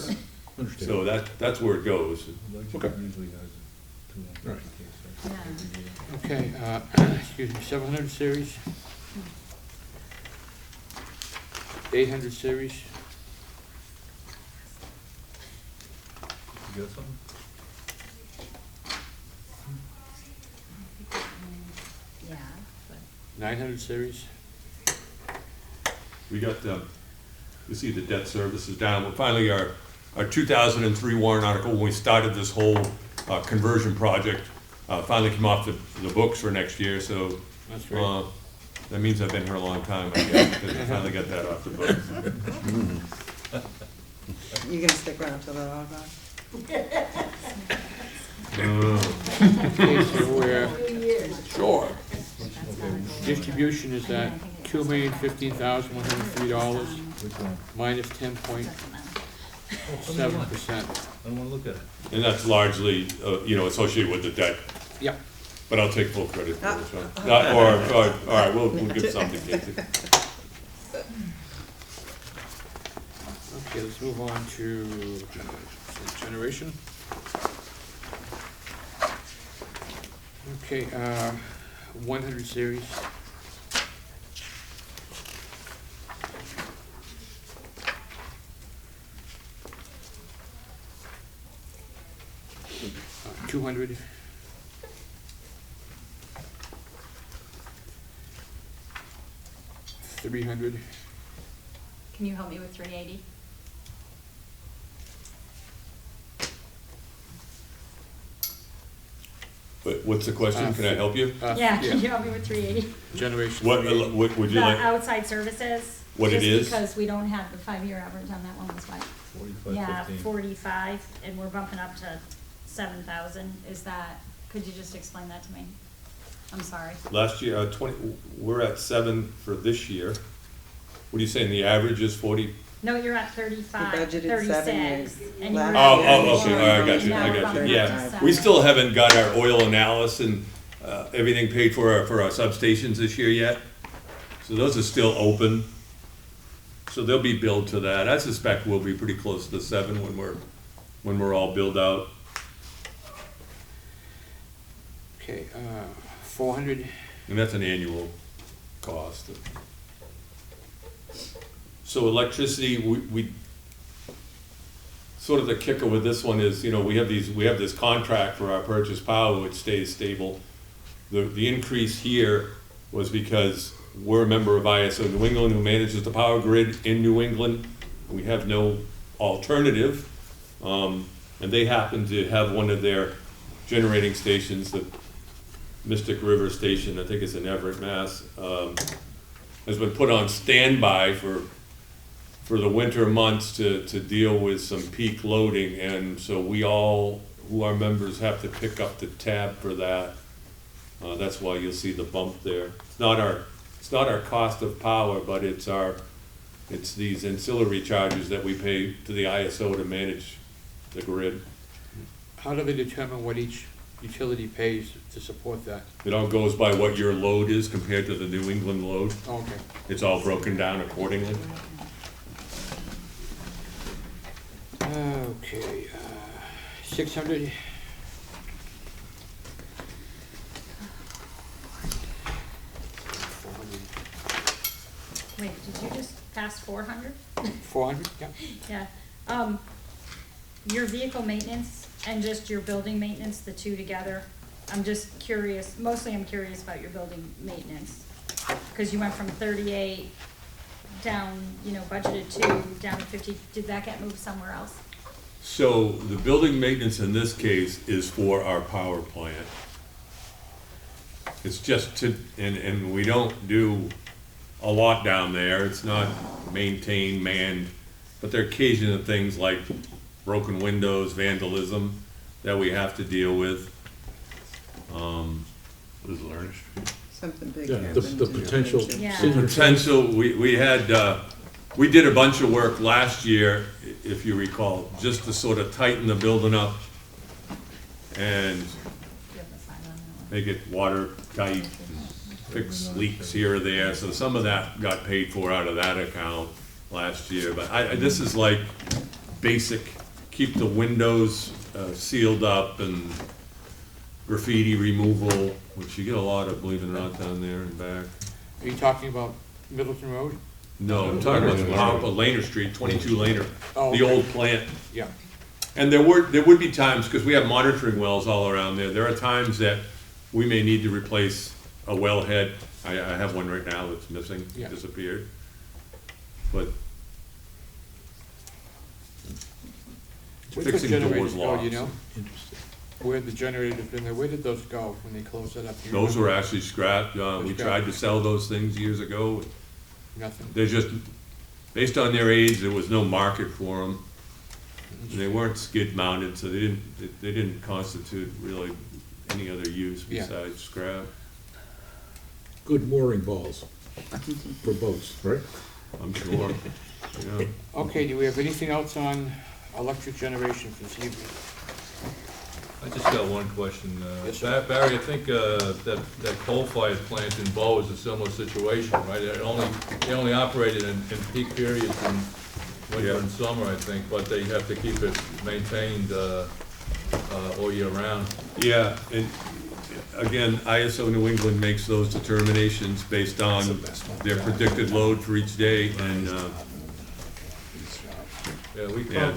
understand.
So that's where it goes.
Okay. Right.
Yeah.
Okay, excuse me, 700 series. 800 series.
You got something?
Yeah, but
900 series.
We got, you see the debt service is down. Well, finally, our 2003 warrant article, when we started this whole conversion project, finally came off the books for next year, so
That's right.
that means I've been here a long time, I guess, because I finally got that off the books.
You gonna stick around till the log off?
Okay, so we're,
Few years.
sure. Distribution is at $2,015,103 minus 10.7%.
I don't wanna look at it. And that's largely, associated with the debt,
Yep.
but I'll take full credit for this one. All right, we'll give something, Casey.
Okay, let's move on to generation. Okay, 100 series. Uh, 200. $300.
can you help me with 380?
What's the question? Can I help you?
Yeah, can you help me with 380?
Generation.
What
380.
would you
The
like?
outside services.
What it is?
Just because we don't have the 5-year average on that one was what?
45,
Yeah,
15.
45, and we're bumping up to 7,000. Is that, could you just explain that to me? I'm sorry.
Last year, we're at 7 for this year. What are you saying, the average is 40?
No, you're at 35,
The budgeted
36.
7 is
and you
last
were
Oh,
at
year.
okay, all right, I got you,
Now we're
I got
bumping
you,
up to
yeah.
7.
We still haven't got our oil analysis and everything paid for our substations this year yet. So those are still open. So they'll be billed to that. I suspect we'll be pretty close to 7 when we're all billed out.
Okay, 400.
And that's an annual cost. So electricity, we sort of the kicker with this one is, we have this contract for our purchase power, which stays stable. The increase here was because we're a member of ISO New England, who manages the power grid in New England. We have no alternative, and they happen to have one of their generating stations, the Mystic River Station, I think it's in Everett, Mass, has been put on standby for the winter months to deal with some peak loading, and so we all, who are members, have to pick up the tab for that. That's why you'll see the bump there. It's not our cost of power, but it's these ancillary charges that we pay to the ISO to manage the grid.
How do they determine what each utility pays to support that?
It all goes by what your load is compared to the New England load.
Oh, okay.
It's all broken down accordingly.
Okay, 600.
Wait, did you just pass 400?
400, yeah.
Yeah. Your vehicle maintenance and just your building maintenance, the two together, I'm just curious, mostly I'm curious about your building maintenance. Because you went from 38 down, budgeted 2, down to 50, did that get moved somewhere else?
So the building maintenance in this case is for our power plant. It's just and we don't do a lot down there. It's not maintained, manned, but there are occasional things like broken windows, vandalism that we have to deal with.
What is Lerner Street?
Something big
Yeah,
happened.
the potential.
Yeah.
senior
Potential, we had, we did a bunch of work last year, if you recall, just to sort of tighten the building up and
Do you have the sign on that one?
make it watertight, fix leaks here or there. So some of that got paid for out of that account last year. But this is like basic, keep the windows sealed up and graffiti removal, which you get a lot of, believe it or not, down there and back.
Are you talking about Middleton Road?
No, I'm talking about the top of Laner Street, 22 Laner,
Oh,
the
okay.
old plant.
Yeah.
And there would be times, because we have monitoring wells all around there are times that we may need to replace a wellhead. I have one right now that's missing,
Yeah.
disappeared. But
Where'd the
fixing
generators
doors,
go,
locks.
you know? Where the generators been there, where did those go when they closed it up? Do you
Those
remember?
were actually scrapped. We tried to sell those things years ago.
Nothing.
They're just, based on their age, there was no market for them. They weren't skid mounted, so they didn't constitute really any other use
Yeah.
besides scrap.
Good mooring balls for boats, right?
I'm sure. Yeah.
Okay, do we have anything else on electric generation for this evening?
I just got one question.
Yes, sir.
Barry, I think that coal-fired plant in Bow is a similar situation, right? They only operated in peak periods in winter
Yeah.
and summer, I think, but they have to keep it maintained all year round.
Yeah, and again, ISO New England makes those determinations based on their predicted load for each day, and,
Yeah, we
Yeah.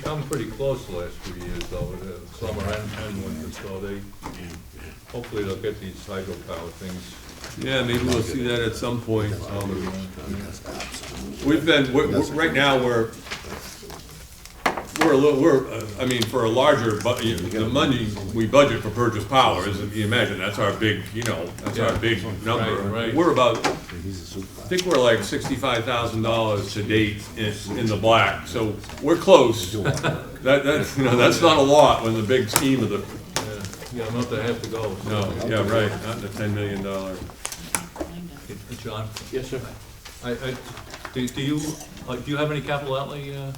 come pretty close the last few years, though, the summer and winter, so hopefully they'll get these hydropower things.
yeah, maybe we'll see that at some point. We've been, right now, I mean, for a larger, the money we budget for purchase power, as you imagine, that's our big, that's our big number.
Right.
We're about, I think we're like $65,000 to date in the black, so we're close. That's not a lot when the big scheme of the,
Yeah, not to have to go.
no, yeah, right, not the $10 million.
John?
Yes, sir.
Do you have any capital outlay?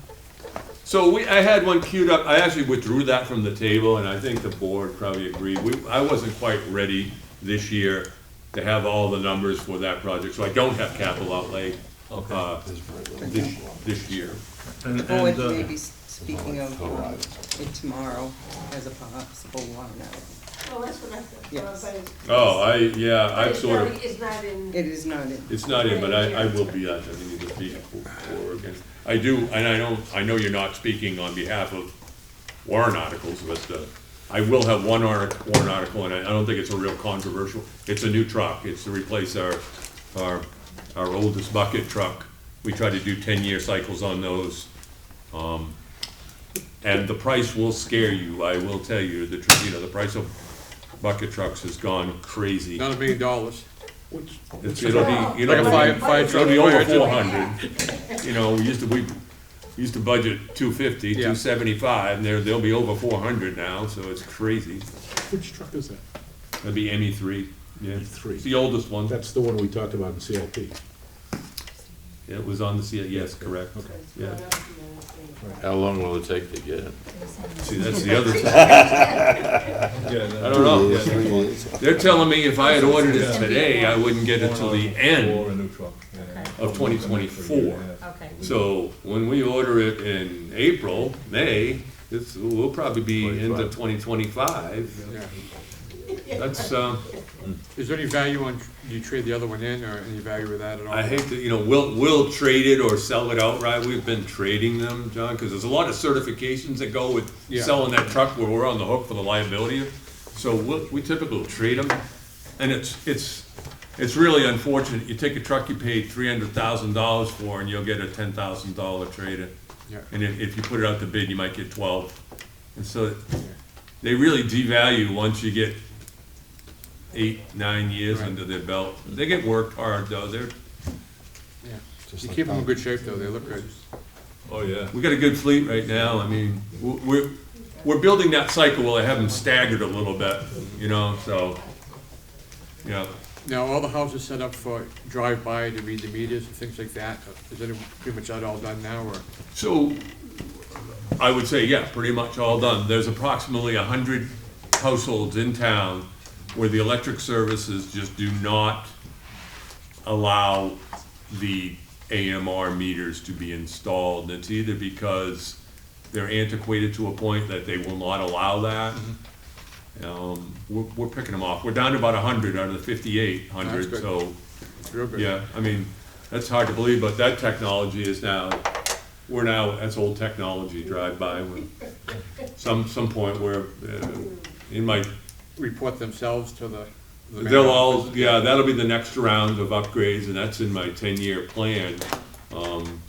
So I had one queued up, I actually withdrew that from the table, and I think the board probably agreed. I wasn't quite ready this year to have all the numbers for that project, so I don't have capital outlay this year.
And,
The board
and,
may be speaking of it tomorrow as a possible warrant article.
Well, that's what I thought.
Yes.
Oh, I've
It's
sort
not-
of,
It's not in.
It is not in.
it's not in, but I will be, I need to be for or against. I do, and I know you're not speaking on behalf of warrant articles, but I will have one warrant article, and I don't think it's a real controversial. It's a new truck. It's to replace our oldest bucket truck. We try to do 10-year cycles on those. And the price will scare you, I will tell you. The price of bucket trucks has gone crazy.
Not $1 million.
It'll be,
Like a fire
it'll
truck,
be over
fire engine.
400. We used to budget 250,
Yeah.
275, and they'll be over 400 now, so it's crazy.
Which truck is that?
That'd be ME3, yeah.
ME3.
It's the oldest one.
That's the one we talked about in CIP.
It was on the yes, correct.
Okay.
Yeah.
How long will it take to get it?
See, that's the other thing.
yeah,
I don't know.
Yeah,
They're telling me if I had ordered it today, I wouldn't get it till the
or a
end
new truck. Yeah.
of 2024.
Okay.
So when we order it in April, May, we'll probably be into 2025.
Yeah.
That's,
Is there any value on, do you trade the other one in, or any value with that at all?
I hate to, we'll trade it or sell it outright. We've been trading them, John, because there's a lot of certifications that go with
Yeah.
selling that truck where we're on the hook for the liability. So we typically will trade them. And it's really unfortunate. You take a truck you paid $300,000 for and you'll get a $10,000 trade-in.
Yeah.
And if you put it out to bid, you might get 12. And so they really devalue once you get 8-9 years
Right.
under their belt. They get worked hard though.
Yeah. You keep them in good shape though, they look good.
Oh, yeah.
We got a good fleet right now. I mean, we're building that cycle where I have them staggered a little bit, so, yeah.
Now, all the houses set up for drive-by to read the meters and things like that, is it pretty much that all done now, or?
So, I would say, yeah, pretty much all done. There's approximately 100 households in town where the electric services just do not allow the AMR meters to be installed. It's either because they're antiquated to a point that they will not allow that. We're picking them off. We're down to about 100 out of the 5,800,
That's good.
so,
It's real good.
yeah, I mean, that's hard to believe, but that technology is that's old technology, drive-by. Some point where it might,
Report themselves to the.
they'll all, yeah, that'll be the next round of upgrades, and that's in my 10-year plan.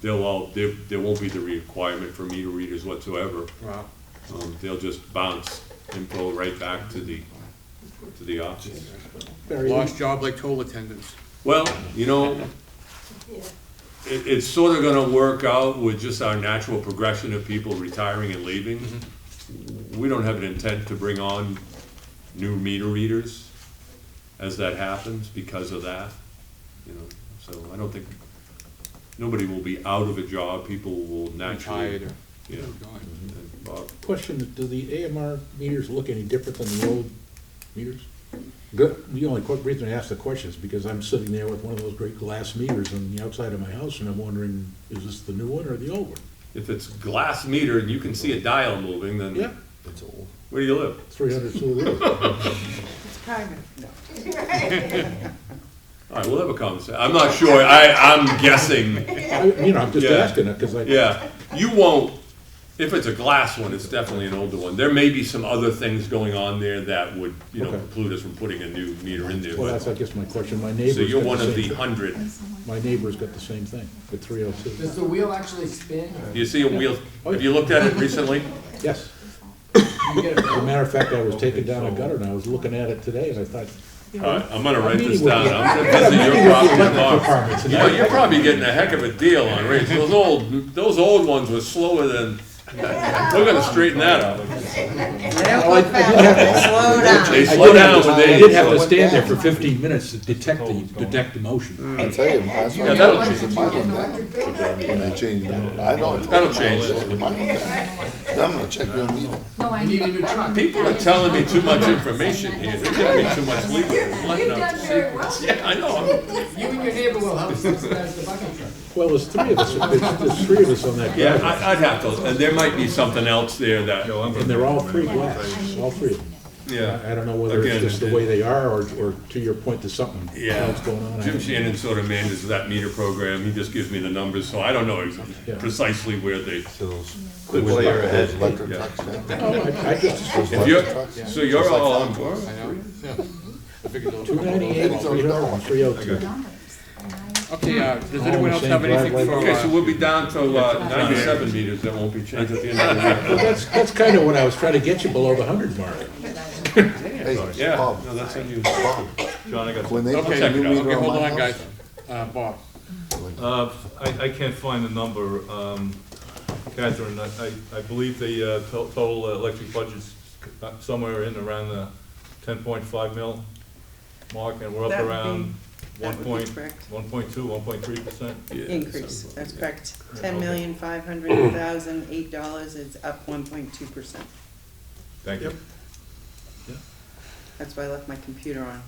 There won't be the requirement for meter readers whatsoever.
Wow.
They'll just bounce info right back to the office.
Lost job like toll attendants.
Well, it's sort of gonna work out with just our natural progression of people retiring and leaving. We don't have an intent to bring on new meter readers as that happens because of that, so I don't think, nobody will be out of a job, people will naturally.
Retired or.
Yeah.
Gone.
And Bob,
Question, do the AMR meters look any different than the old meters? Good, the only reason I ask the question is because I'm sitting there with one of those great glass meters on the outside of my house, and I'm wondering, is this the new one or the old one?
if it's glass meter and you can see a dial moving, then
Yeah.
It's old.
where do you live?
300 Silver Road.
It's private, no.
All right, we'll have a conversation. I'm not sure, I'm guessing.
I'm just
Yeah.
asking it, because
Yeah, you won't, if it's a glass one, it's definitely an older one. There may be some other things going on there that would,
Okay.
preclude us from putting a new meter in there.
well,
but-
that's, I guess, my question. My neighbor's
So you're
got
one
the
of the
same-
100.
My neighbor's got the same thing, at 302.
Does the wheel actually spin? Or
Do you see a wheel, have you looked at it recently?
Yes.
you get
As a matter of fact, I was taking down a gutter and I was looking at it today and I thought, you
All
know,
right, I'm gonna write
meeting
this
with
down,
the-
I'm gonna visit your
meeting with the
property
electric
tomorrow.
departments, and
You know, you're probably getting a heck of a deal on rates, those old ones were slower than, we're gonna straighten that out.
Slow down.
They slow down when
I
they.
did have to stand there for 15 minutes to detect the motion.
I tell you, that's
Yeah, that'll change.
when they change that. I know.
That'll change.
I'm gonna check your meter.
No, I need a new truck.
People are telling me too much information here, they're giving me too much legal.
You've done very well.
Yeah, I know.
You and your neighbor will help subsidize the bucket truck.
Well, there's three of us, there's three of us on that
Yeah,
driveway.
I'd have to, and there might be something else there that,
And they're all three glass, all three of them.
yeah.
I don't know whether
Again,
it's just the way they are, or to your point, there's something
Yeah,
else going on.
Jim Shannon sort of manages that meter program, he just gives me the numbers, so I don't know
Yeah.
precisely where they.
Quick layer ahead. Electric
Yeah.
trucks now.
I just,
If you're, so you're all on board?
I know, yeah. I figured those-
298, 300, and 302.
Okay, does anyone else have anything for,
Okay, so we'll be down to 97 meters, that won't be changed at the end of the
Well,
year.
that's kind of what I was trying to get you below the 100 mark.
Hey,
Yeah,
Bob,
no, that's unusual.
Bob,
John, I got.
when they put
okay,
the new meter
okay,
on
hold
my
on,
house.
guys. Bob,
I can't find the number, Catherine, I believe the total electric budget's somewhere in around the 10.5 mil mark, and we're up
That would
around
be- that would be correct.
1.2, 1.3%.
Increase, that's correct. $10,500,008 is up 1.2%.
Thank you.
That's why I left my computer on.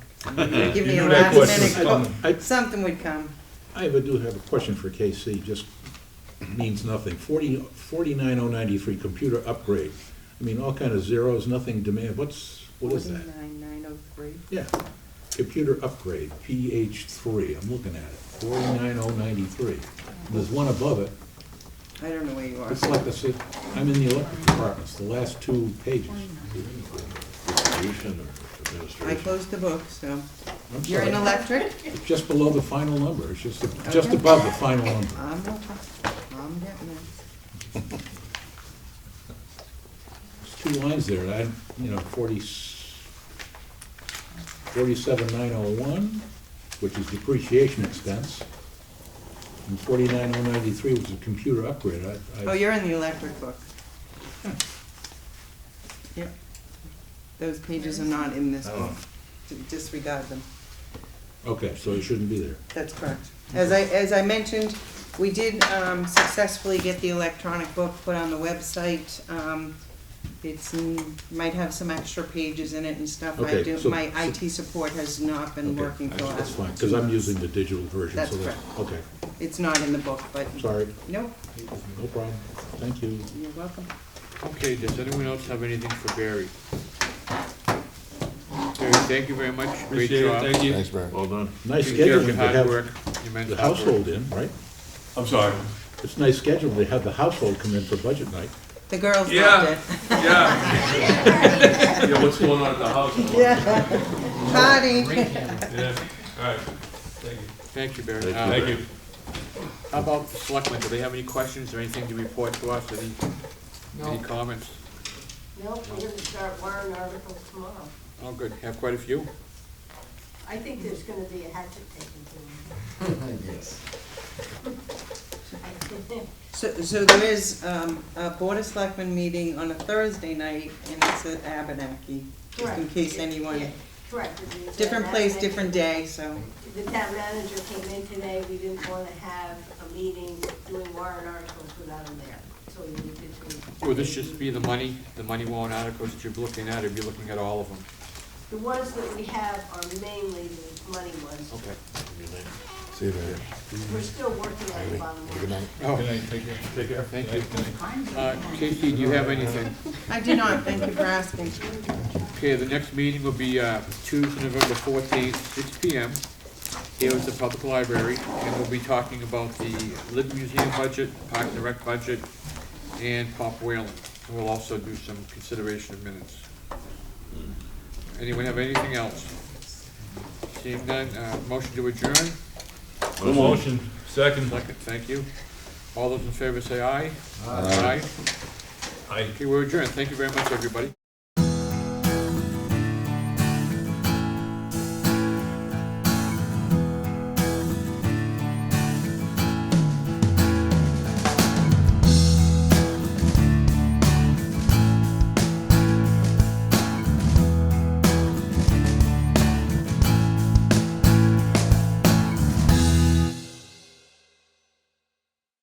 You
Give me
knew
a
that
last
question was
minute,
coming.
something would come.
I do have a question for KC, just means nothing. 49,093, computer upgrade. I mean, all kind of zeros, nothing demand, what is that?
49,903.
Yeah, computer upgrade, PH3, I'm looking at it, 49,093. There's one above it,
I don't know where you are.
it's like I said, I'm in the electric departments, the last two pages.
Distribution or
I
administration?
closed the book, so
I'm
you're in
sorry.
electric?
It's just below the final number, it's just
Okay.
above the final number.
I'm getting it.
There's two lines there, and I, 47,901, which is depreciation expense, and 49,093, which is computer upgrade.
Oh, you're in the electric book. Yep. Those pages are not in this book. Disregard them.
Okay, so it shouldn't be there.
That's correct. As I mentioned, we did successfully get the electronic book put on the website. It's, might have some extra pages in it and stuff.
Okay, so-
My IT support has not been
Okay,
working for the
that's
last
fine,
2
because I'm
months.
using the digital version,
That's
so that's,
correct.
okay,
It's not in the book, but,
sorry,
nope,
no problem, thank you.
you're welcome.
okay, does anyone else have anything for Barry? Barry, thank you very much, great
Appreciate it,
job.
thank you.
Thanks, Barry.
Well done.
Nice
Taking care of
scheduling
your
to
hard
have
work, immense
the
hard work.
household in, right?
I'm sorry.
It's nice schedule to have the household come in for budget night.
The girls
Yeah.
loved it.
Yeah. Yeah, what's going on at the house?
Yeah. Party.
Yeah, all right, thank you.
Thank you, Barry.
Thank you.
How about the selectmen, do they have any questions or anything to report to us, any comments?
Nope, we're gonna start warrant articles tomorrow.
Oh, good, have quite a few.
I think there's gonna be a hatchet taken to them.
Yes.
So there is a Board of Selectmen meeting on a Thursday night, and it's at Abenaki, just in
Correct.
case anyone,
Yeah, correct. It's
different
at
place,
Abenaki.
different day, so.
The town manager came in today, we didn't wanna have a meeting doing warrant articles without him there, so we needed to.
Will this just be the money warrant articles that you're looking at, or are you looking at all of them?
The ones that we have are mainly the money ones.
Okay.
See you later.
We're still working on the bottom
Good
line.
night.
Oh,
Take care.
thank you. Casey, do you have anything?
I do not, thank you for asking.
Okay, the next meeting will be Tuesday, November 14th, 6 PM. Here is the public library, and we'll be talking about the Live Museum budget, Park and Rec budget, and Pop Whalen. And we'll also do some consideration of minutes. Anyone have anything else? Seeing none, motion to adjourn?
Motion, second.
Second, thank you. All those in favor say aye.
Aye.
Aye.
Okay, we're adjourned. Thank you very much, everybody.